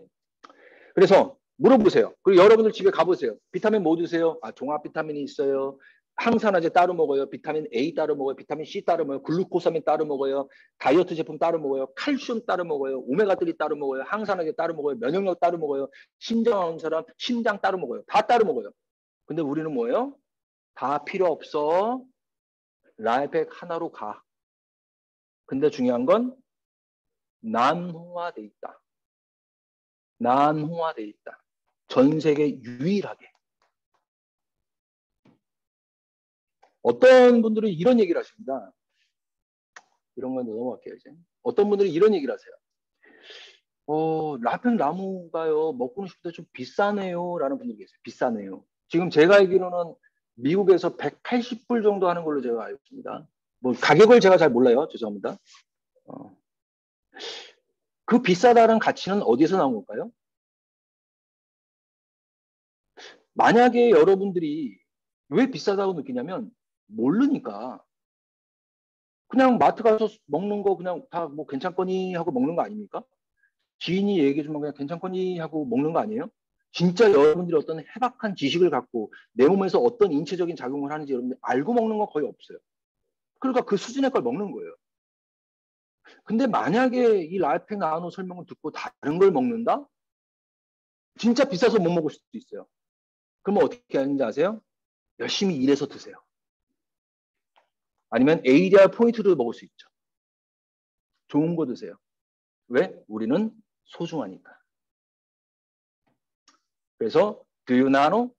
그래서 물어보세요. 그리고 여러분들 집에 가보세요. 비타민 뭐 드세요? 종합 비타민이 있어요. 항산화제 따로 먹어요. 비타민 A 따로 먹어요. 비타민 C 따로 먹어요. 글루코사민 따로 먹어요. 다이어트 제품 따로 먹어요. 칼슘 따로 먹어요. 오메가3 따로 먹어요. 항산화제 따로 먹어요. 면역력 따로 먹어요. 심장 하는 사람 심장 따로 먹어요. 다 따로 먹어요. 근데 우리는 뭐예요? 다 필요 없어. 라이팩 하나로 가. 근데 중요한 건 난홍화돼 있다. 난홍화돼 있다. 전 세계 유일하게. 어떤 분들은 이런 얘기를 하십니다. 이런 건 넘어갈게요, 이제. 어떤 분들이 이런 얘기를 하세요. 라펜 나무가요, 먹고는 싶은데 좀 비싸네요. 라는 분들이 계세요. 비싸네요. 지금 제가 알기로는 미국에서 180불 정도 하는 걸로 제가 알고 있습니다. 뭐, 가격을 제가 잘 몰라요. 죄송합니다. 그 비싸다는 가치는 어디서 나온 걸까요? 만약에 여러분들이 왜 비싸다고 느끼냐면 모르니까 그냥 마트 가서 먹는 거 그냥 다 뭐 괜찮거니 하고 먹는 거 아닙니까? 지인이 얘기해주면 그냥 괜찮거니 하고 먹는 거 아니에요? 진짜 여러분들이 어떤 해박한 지식을 갖고 내 몸에서 어떤 인체적인 작용을 하는지 여러분들 알고 먹는 건 거의 없어요. 그러니까 그 수준의 걸 먹는 거예요. 근데 만약에 이 라이프팩 나노 설명을 듣고 다른 걸 먹는다? 진짜 비싸서 못 먹을 수도 있어요. 그러면 어떻게 하는지 아세요? 열심히 일해서 드세요. 아니면 ADR 포인트로 먹을 수 있죠. 좋은 거 드세요. 왜? 우리는 소중하니까. 그래서 Do you know?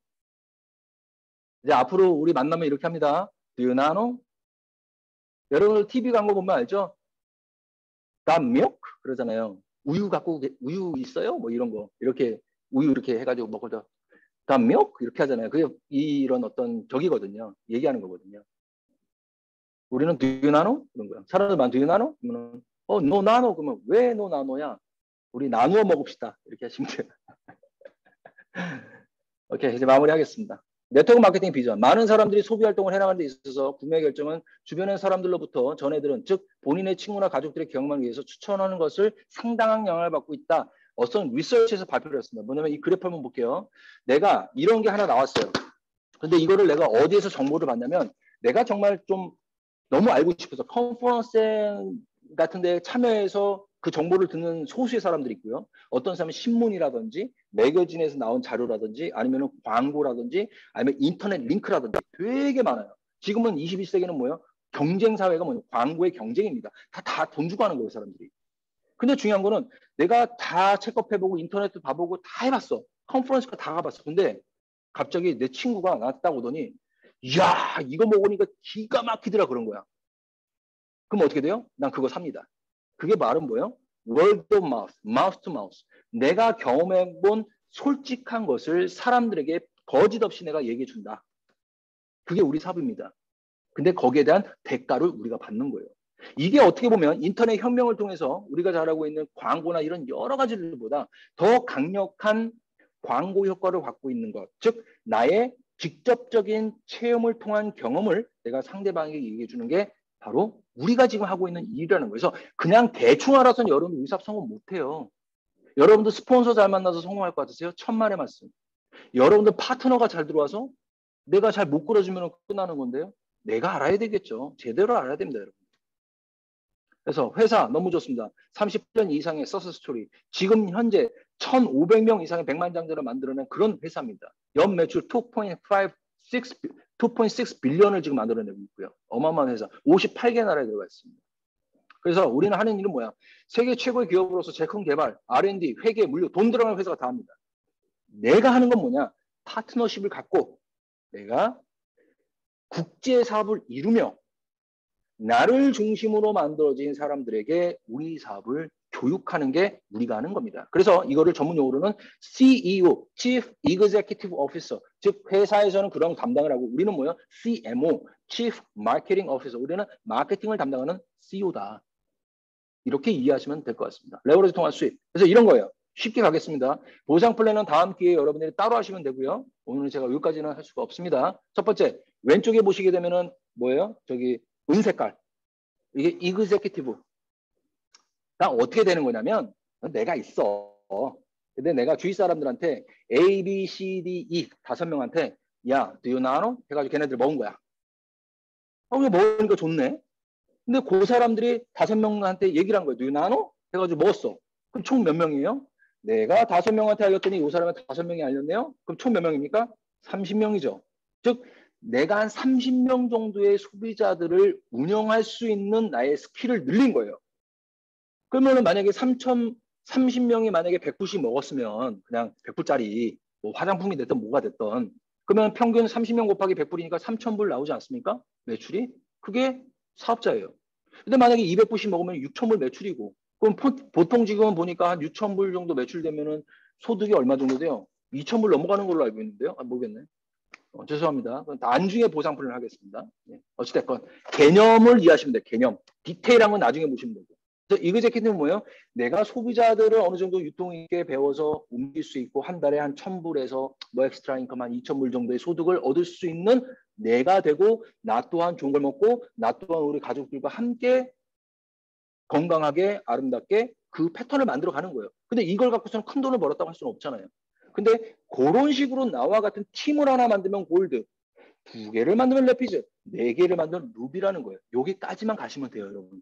이제 앞으로 우리 만나면 이렇게 합니다. Do you know? 여러분 TV 광고 보면 알죠? 다 milk 그러잖아요. 우유 갖고 우유 있어요? 뭐 이런 거 이렇게 우유 이렇게 해가지고 먹어도 다 milk 이렇게 하잖아요. 그게 이런 어떤 적이거든요. 얘기하는 거거든요. 우리는 do you know? 그런 거야. 사람들만 do you know? 그러면 no nano 그러면 왜 no nano야? 우리 나누어 먹읍시다. 이렇게 하시면 돼요. 오케이 이제 마무리하겠습니다. 네트워크 마케팅 비전. 많은 사람들이 소비 활동을 해나가는 데 있어서 구매 결정은 주변의 사람들로부터 전해들은 즉 본인의 친구나 가족들의 경험을 위해서 추천하는 것을 상당한 영향을 받고 있다. 어떤 리서치에서 발표를 했습니다. 뭐냐면 이 그래프 한번 볼게요. 내가 이런 게 하나 나왔어요. 근데 이거를 내가 어디에서 정보를 받냐면 내가 정말 좀 너무 알고 싶어서 컨퍼런스 같은 데 참여해서 그 정보를 듣는 소수의 사람들이 있고요. 어떤 사람은 신문이라든지 매거진에서 나온 자료라든지 아니면 광고라든지 아니면 인터넷 링크라든지 되게 많아요. 지금은 21세기는 뭐예요? 경쟁 사회가 뭐예요? 광고의 경쟁입니다. 다 돈 주고 하는 거예요, 사람들이. 근데 중요한 거는 내가 다 체크업해보고 인터넷도 봐보고 다 해봤어. 컨퍼런스가 다 가봤어. 근데 갑자기 내 친구가 나한테 딱 오더니 이야 이거 먹으니까 기가 막히더라 그런 거야. 그럼 어떻게 돼요? 난 그거 삽니다. 그게 말은 뭐예요? word of mouth, mouth to mouth. 내가 경험해본 솔직한 것을 사람들에게 거짓 없이 내가 얘기해 준다. 그게 우리 사업입니다. 근데 거기에 대한 대가를 우리가 받는 거예요. 이게 어떻게 보면 인터넷 혁명을 통해서 우리가 잘하고 있는 광고나 이런 여러 가지들보다 더 강력한 광고 효과를 갖고 있는 것. 즉 나의 직접적인 체험을 통한 경험을 내가 상대방에게 얘기해 주는 게 바로 우리가 지금 하고 있는 일이라는 거예요. 그래서 그냥 대충 알아서는 여러분 의사 성공 못해요. 여러분들 스폰서 잘 만나서 성공할 것 같으세요? 천만의 말씀. 여러분들 파트너가 잘 들어와서 내가 잘 못 끌어주면 끝나는 건데요. 내가 알아야 되겠죠. 제대로 알아야 됩니다, 여러분. 그래서 회사 너무 좋습니다. 30년 이상의 서스 스토리. 지금 현재 1,500명 이상의 백만장자를 만들어낸 그런 회사입니다. 연 매출 2.6 빌리언을 지금 만들어내고 있고요. 어마어마한 회사. 58개 나라에 들어가 있습니다. 그래서 우리는 하는 일은 뭐야? 세계 최고의 기업으로서 제품 개발, R&D, 회계, 물류, 돈 들어가는 회사가 다 합니다. 내가 하는 건 뭐냐? 파트너십을 갖고 내가 국제 사업을 이루며 나를 중심으로 만들어진 사람들에게 우리 사업을 교육하는 게 우리가 하는 겁니다. 그래서 이거를 전문 용어로는 CEO, Chief Executive Officer, 즉 회사에서는 그런 담당을 하고 우리는 뭐예요? CMO, Chief Marketing Officer, 우리는 마케팅을 담당하는 CEO다. 이렇게 이해하시면 될 것 같습니다. 레버리지 통한 수익. 그래서 이런 거예요. 쉽게 가겠습니다. 보상 플랜은 다음 기회에 여러분들이 따로 하시면 되고요. 오늘은 제가 여기까지는 할 수가 없습니다. 첫 번째, 왼쪽에 보시게 되면은 뭐예요? 저기 은색깔. 이게 이그제큐티브. 나 어떻게 되는 거냐면 내가 있어. 근데 내가 주위 사람들한테 A, B, C, D, E 5명한테 야, do you know? 해가지고 걔네들 먹은 거야. 이거 먹으니까 좋네. 근데 그 사람들이 5명한테 얘기를 한 거예요. do you know? 해가지고 먹었어. 그럼 총 몇 명이에요? 내가 5명한테 알렸더니 이 사람한테 5명이 알렸네요? 그럼 총 몇 명입니까? 30명이죠. 즉 내가 한 30명 정도의 소비자들을 운영할 수 있는 나의 스킬을 늘린 거예요. 그러면 만약에 30명이 만약에 100불씩 먹었으면 그냥 100불짜리 뭐 화장품이 됐든 뭐가 됐든 그러면 평균 30명 곱하기 100불이니까 3,000불 나오지 않습니까? 매출이? 그게 사업자예요. 근데 만약에 200불씩 먹으면 6,000불 매출이고 그럼 보통 지금 보니까 한 6,000불 정도 매출되면은 소득이 얼마 정도 돼요? 2,000불 넘어가는 걸로 알고 있는데요. 모르겠네. 죄송합니다. 나중에 보상 플랜을 하겠습니다. 어찌됐건 개념을 이해하시면 돼요. 개념. 디테일한 건 나중에 보시면 되고. 그래서 이그제큐티브는 뭐예요? 내가 소비자들을 어느 정도 유통 있게 배워서 옮길 수 있고 한 달에 한 1,000불에서 뭐 엑스트라 인컴 한 2,000불 정도의 소득을 얻을 수 있는 내가 되고 나 또한 좋은 걸 먹고 나 또한 우리 가족들과 함께 건강하게 아름답게 그 패턴을 만들어 가는 거예요. 근데 이걸 갖고서는 큰 돈을 벌었다고 할 수는 없잖아요. 근데 그런 식으로 나와 같은 팀을 하나 만들면 골드, 2개를 만들면 레피즈, 4개를 만들면 루비라는 거예요. 여기까지만 가시면 돼요, 여러분들.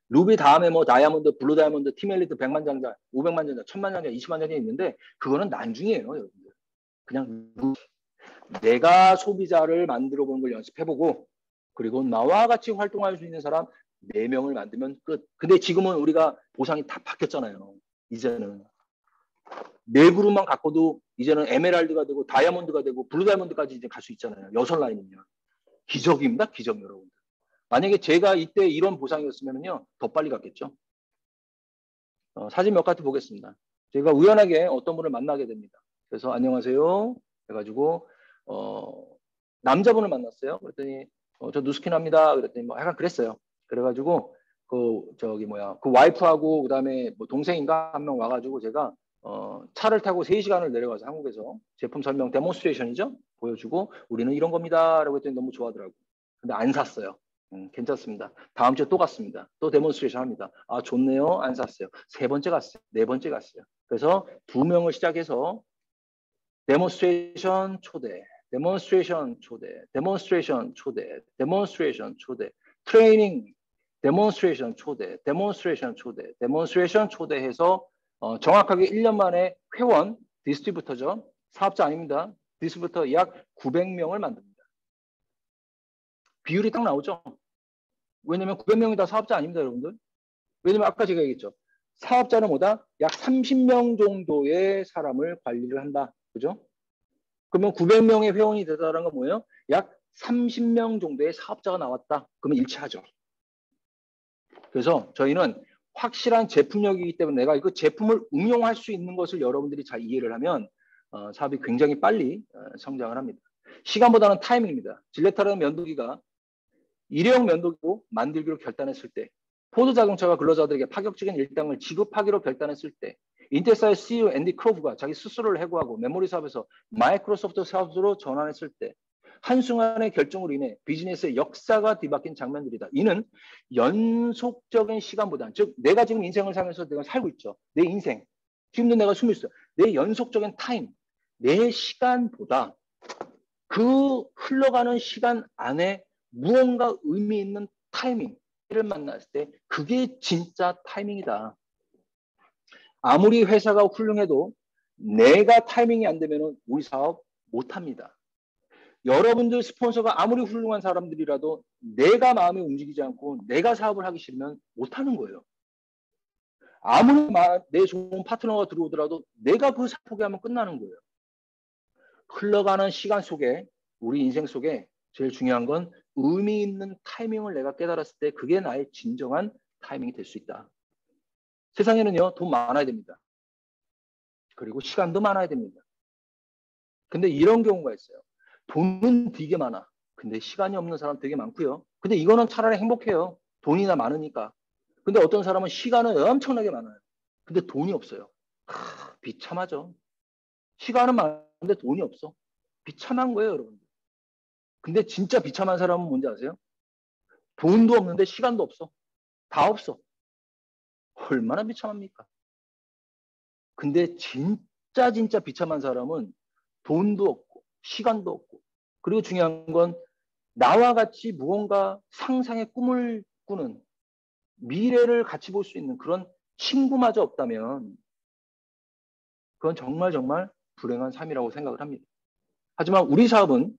루비 다음에 뭐 다이아몬드, 블루 다이아몬드, 팀 엘리트 100만 장자, 500만 장자, 1000만 장자, 20만 장자 있는데 그거는 나중이에요, 여러분들. 그냥 내가 소비자를 만들어 보는 걸 연습해보고 그리고 나와 같이 활동할 수 있는 사람 4명을 만들면 끝. 근데 지금은 우리가 보상이 다 바뀌었잖아요. 이제는 4그룹만 갖고도 이제는 에메랄드가 되고 다이아몬드가 되고 블루 다이아몬드까지 이제 갈 수 있잖아요. 6라인이면. 기적입니다. 기적 여러분들. 만약에 제가 이때 이런 보상이었으면요 더 빨리 갔겠죠. 사진 몇 가지 보겠습니다. 제가 우연하게 어떤 분을 만나게 됩니다. 그래서 안녕하세요 해가지고 남자분을 만났어요. 그랬더니 저 누스킨합니다. 그랬더니 뭐 약간 그랬어요. 그래가지고 그 와이프하고 그다음에 뭐 동생인가 한 명 와가지고 제가 차를 타고 3시간을 내려가서 한국에서 제품 설명 데몬스트레이션이죠. 보여주고 우리는 이런 겁니다. 라고 했더니 너무 좋아하더라고요. 근데 안 샀어요. 괜찮습니다. 다음 주에 또 갔습니다. 또 데몬스트레이션 합니다. 아 좋네요. 안 샀어요. 3번째 갔어요. 4번째 갔어요. 그래서 2명을 시작해서 데몬스트레이션 초대, 데몬스트레이션 초대, 데몬스트레이션 초대, 데몬스트레이션 초대, 트레이닝, 데몬스트레이션 초대, 데몬스트레이션 초대, 데몬스트레이션 초대해서 정확하게 1년 만에 회원, 디스트리뷰터죠. 사업자 아닙니다. 디스트리뷰터 약 900명을 만듭니다. 비율이 딱 나오죠. 왜냐면 900명이 다 사업자 아닙니다, 여러분들. 왜냐면 아까 제가 얘기했죠. 사업자는 뭐다? 약 30명 정도의 사람을 관리를 한다. 그죠? 그러면 900명의 회원이 되다라는 건 뭐예요? 약 30명 정도의 사업자가 나왔다. 그러면 일치하죠. 그래서 저희는 확실한 제품력이기 때문에 내가 이거 제품을 응용할 수 있는 것을 여러분들이 잘 이해를 하면 사업이 굉장히 빨리 성장을 합니다. 시간보다는 타이밍입니다. 질레타라는 면도기가 일회용 면도기로 만들기로 결단했을 때, 포드 자동차가 근로자들에게 파격적인 일당을 지급하기로 결단했을 때, 인텔사의 CEO 앤디 크로브가 자기 스스로를 해고하고 메모리 사업에서 마이크로소프트 사업으로 전환했을 때, 한순간의 결정으로 인해 비즈니스의 역사가 뒤바뀐 장면들이다. 이는 연속적인 시간보다, 즉 내가 지금 인생을 살면서 내가 살고 있죠. 내 인생, 지금도 내가 숨을 있어요. 내 연속적인 타임, 내 시간보다 그 흘러가는 시간 안에 무언가 의미 있는 타이밍을 만났을 때 그게 진짜 타이밍이다. 아무리 회사가 훌륭해도 내가 타이밍이 안 되면 우리 사업 못합니다. 여러분들 스폰서가 아무리 훌륭한 사람들이라도 내가 마음이 움직이지 않고 내가 사업을 하기 싫으면 못하는 거예요. 아무리 내 좋은 파트너가 들어오더라도 내가 그 사업 포기하면 끝나는 거예요. 흘러가는 시간 속에 우리 인생 속에 제일 중요한 건 의미 있는 타이밍을 내가 깨달았을 때 그게 나의 진정한 타이밍이 될 수 있다. 세상에는요 돈 많아야 됩니다. 그리고 시간도 많아야 됩니다. 근데 이런 경우가 있어요. 돈은 되게 많아. 근데 시간이 없는 사람 되게 많고요. 근데 이거는 차라리 행복해요. 돈이나 많으니까. 근데 어떤 사람은 시간은 엄청나게 많아요. 근데 돈이 없어요. 비참하죠. 시간은 많은데 돈이 없어. 비참한 거예요, 여러분. 근데 진짜 비참한 사람은 뭔지 아세요? 돈도 없는데 시간도 없어. 다 없어. 얼마나 비참합니까? 근데 진짜 비참한 사람은 돈도 없고 시간도 없고 그리고 중요한 건 나와 같이 무언가 상상의 꿈을 꾸는 미래를 같이 볼 수 있는 그런 친구마저 없다면 그건 정말 불행한 삶이라고 생각을 합니다. 하지만 우리 사업은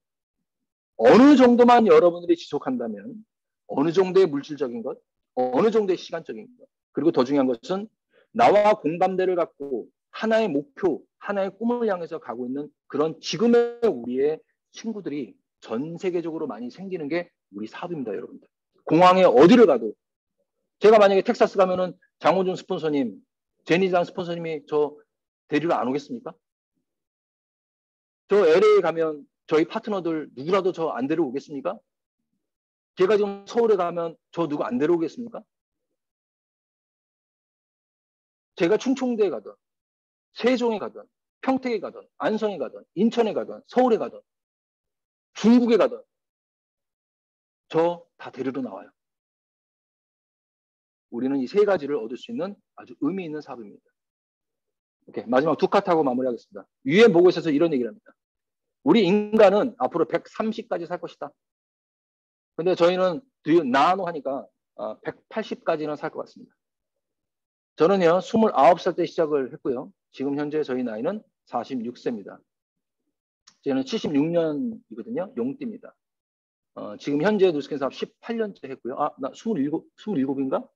어느 정도만 여러분들이 지속한다면 어느 정도의 물질적인 것, 어느 정도의 시간적인 것, 그리고 더 중요한 것은 나와 공감대를 갖고 하나의 목표, 하나의 꿈을 향해서 가고 있는 그런 지금의 우리의 친구들이 전 세계적으로 많이 생기는 게 우리 사업입니다, 여러분들. 공항에 어디를 가도 제가 만약에 텍사스 가면은 장호준 스폰서님, 제니장 스폰서님이 저 데리러 안 오겠습니까? 저 LA 가면 저희 파트너들 누구라도 저 안 데려오겠습니까? 제가 지금 서울에 가면 저 누구 안 데려오겠습니까? 제가 충청도에 가든 세종에 가든 평택에 가든 안성에 가든 인천에 가든 서울에 가든 중국에 가든 저 다 데리러 나와요. 우리는 이 세 가지를 얻을 수 있는 아주 의미 있는 사업입니다. 오케이, 마지막 두 카트하고 마무리하겠습니다. 유엔 보고서에서 이런 얘기를 합니다. 우리 인간은 앞으로 130까지 살 것이다. 근데 저희는 나노 하니까 180까지는 살 것 같습니다. 저는요 29살 때 시작을 했고요. 지금 현재 저희 나이는 46세입니다. 저는 76년이거든요. 용띠입니다. 지금 현재 누스캔 사업 18년째 했고요. 나 27인가?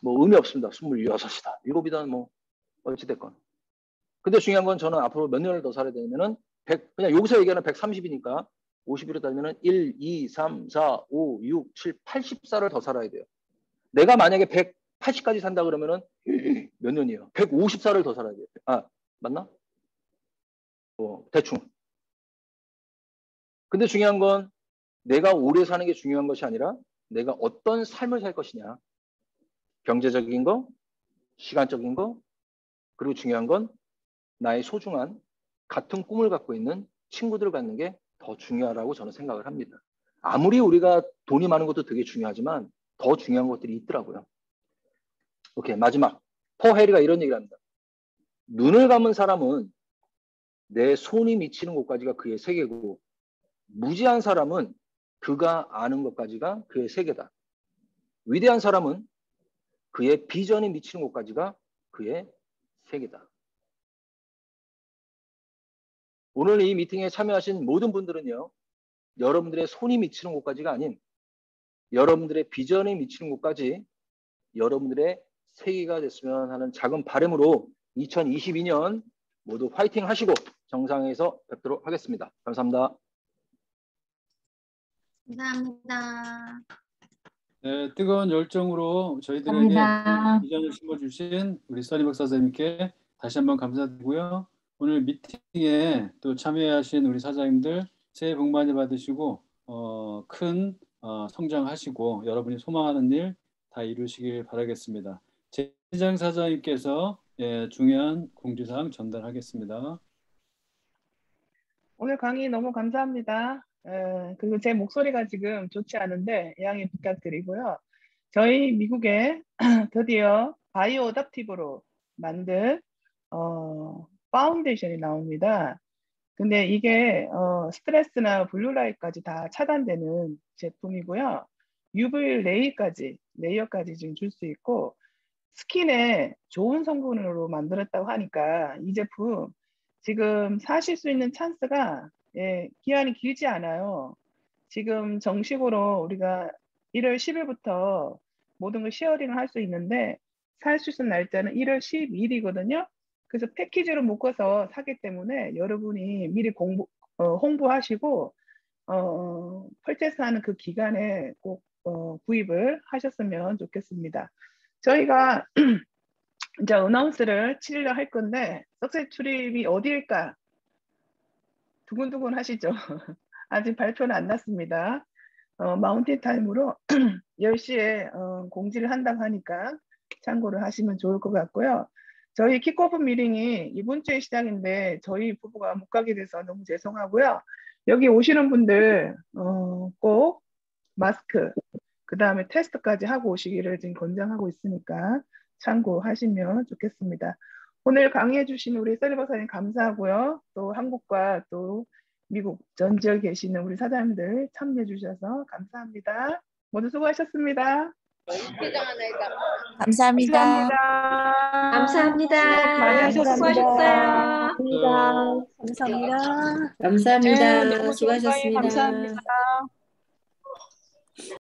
뭐 의미 없습니다. 26이다. 7이다 뭐 어찌됐건. 근데 중요한 건 저는 앞으로 몇 년을 더 살아야 되냐면은 그냥 여기서 얘기하는 130이니까 50으로 따지면은 1, 2, 3, 4, 5, 6, 7, 80살을 더 살아야 돼요. 내가 만약에 180까지 산다 그러면은 몇 년이에요? 150살을 더 살아야 돼요. 맞나? 대충. 근데 중요한 건 내가 오래 사는 게 중요한 것이 아니라 내가 어떤 삶을 살 것이냐. 경제적인 거, 시간적인 거, 그리고 중요한 건 나의 소중한 같은 꿈을 갖고 있는 친구들을 갖는 게 더 중요하다고 저는 생각을 합니다. 아무리 우리가 돈이 많은 것도 되게 중요하지만 더 중요한 것들이 있더라고요. 오케이, 마지막. 퍼헤리가 이런 얘기를 합니다. 눈을 감은 사람은 내 손이 미치는 곳까지가 그의 세계고 무지한 사람은 그가 아는 것까지가 그의 세계다. 위대한 사람은 그의 비전이 미치는 곳까지가 그의 세계다. 오늘 이 미팅에 참여하신 모든 분들은요. 여러분들의 손이 미치는 곳까지가 아닌 여러분들의 비전이 미치는 곳까지 여러분들의 세계가 됐으면 하는 작은 바람으로 2022년 모두 화이팅 하시고 정상에서 뵙도록 하겠습니다. 감사합니다. 감사합니다. 네, 뜨거운 열정으로 저희들에게 감사합니다. 비전을 심어주신 우리 써니 박사님께 다시 한번 감사드리고요. 오늘 미팅에 또 참여하신 우리 사장님들 새해 복 많이 받으시고 큰 성장하시고 여러분이 소망하는 일 다 이루시길 바라겠습니다. 재장 사장님께서 중요한 공지사항 전달하겠습니다. 오늘 강의 너무 감사합니다. 그리고 제 목소리가 지금 좋지 않은데 양해 부탁드리고요. 저희 미국에 드디어 바이오 어댑티브로 만든 파운데이션이 나옵니다. 근데 이게 스트레스나 블루라이트까지 다 차단되는 제품이고요. UV 레이어까지 지금 줄 수 있고 스킨에 좋은 성분으로 만들었다고 하니까 이 제품 지금 사실 수 있는 찬스가 기한이 길지 않아요. 지금 정식으로 우리가 1월 10일부터 모든 걸 시어링을 할 수 있는데 살 수 있는 날짜는 1월 12일이거든요. 그래서 패키지로 묶어서 사기 때문에 여러분이 미리 홍보하시고 펄체스하는 그 기간에 꼭 구입을 하셨으면 좋겠습니다. 저희가 이제 어나운스를 7일날 할 건데 석세 출입이 어디일까? 두근두근 하시죠? 아직 발표는 안 났습니다. 마운틴 타임으로 10시에 공지를 한다고 하니까 참고를 하시면 좋을 것 같고요. 저희 킥오프 미팅이 이번 주에 시작인데 저희 부부가 못 가게 돼서 너무 죄송하고요. 여기 오시는 분들 꼭 마스크 그 다음에 테스트까지 하고 오시기를 지금 권장하고 있으니까 참고하시면 좋겠습니다. 오늘 강의해 주신 우리 써니 박사님 감사하고요. 또 한국과 또 미국 전 지역에 계시는 우리 사장님들 참여해 주셔서 감사합니다. 모두 수고하셨습니다. 감사합니다. 감사합니다. 많이 하셨습니다. 수고하셨어요. 감사합니다. 감사합니다. 감사합니다. 너무 좋은 강의 수고하셨습니다. 감사합니다.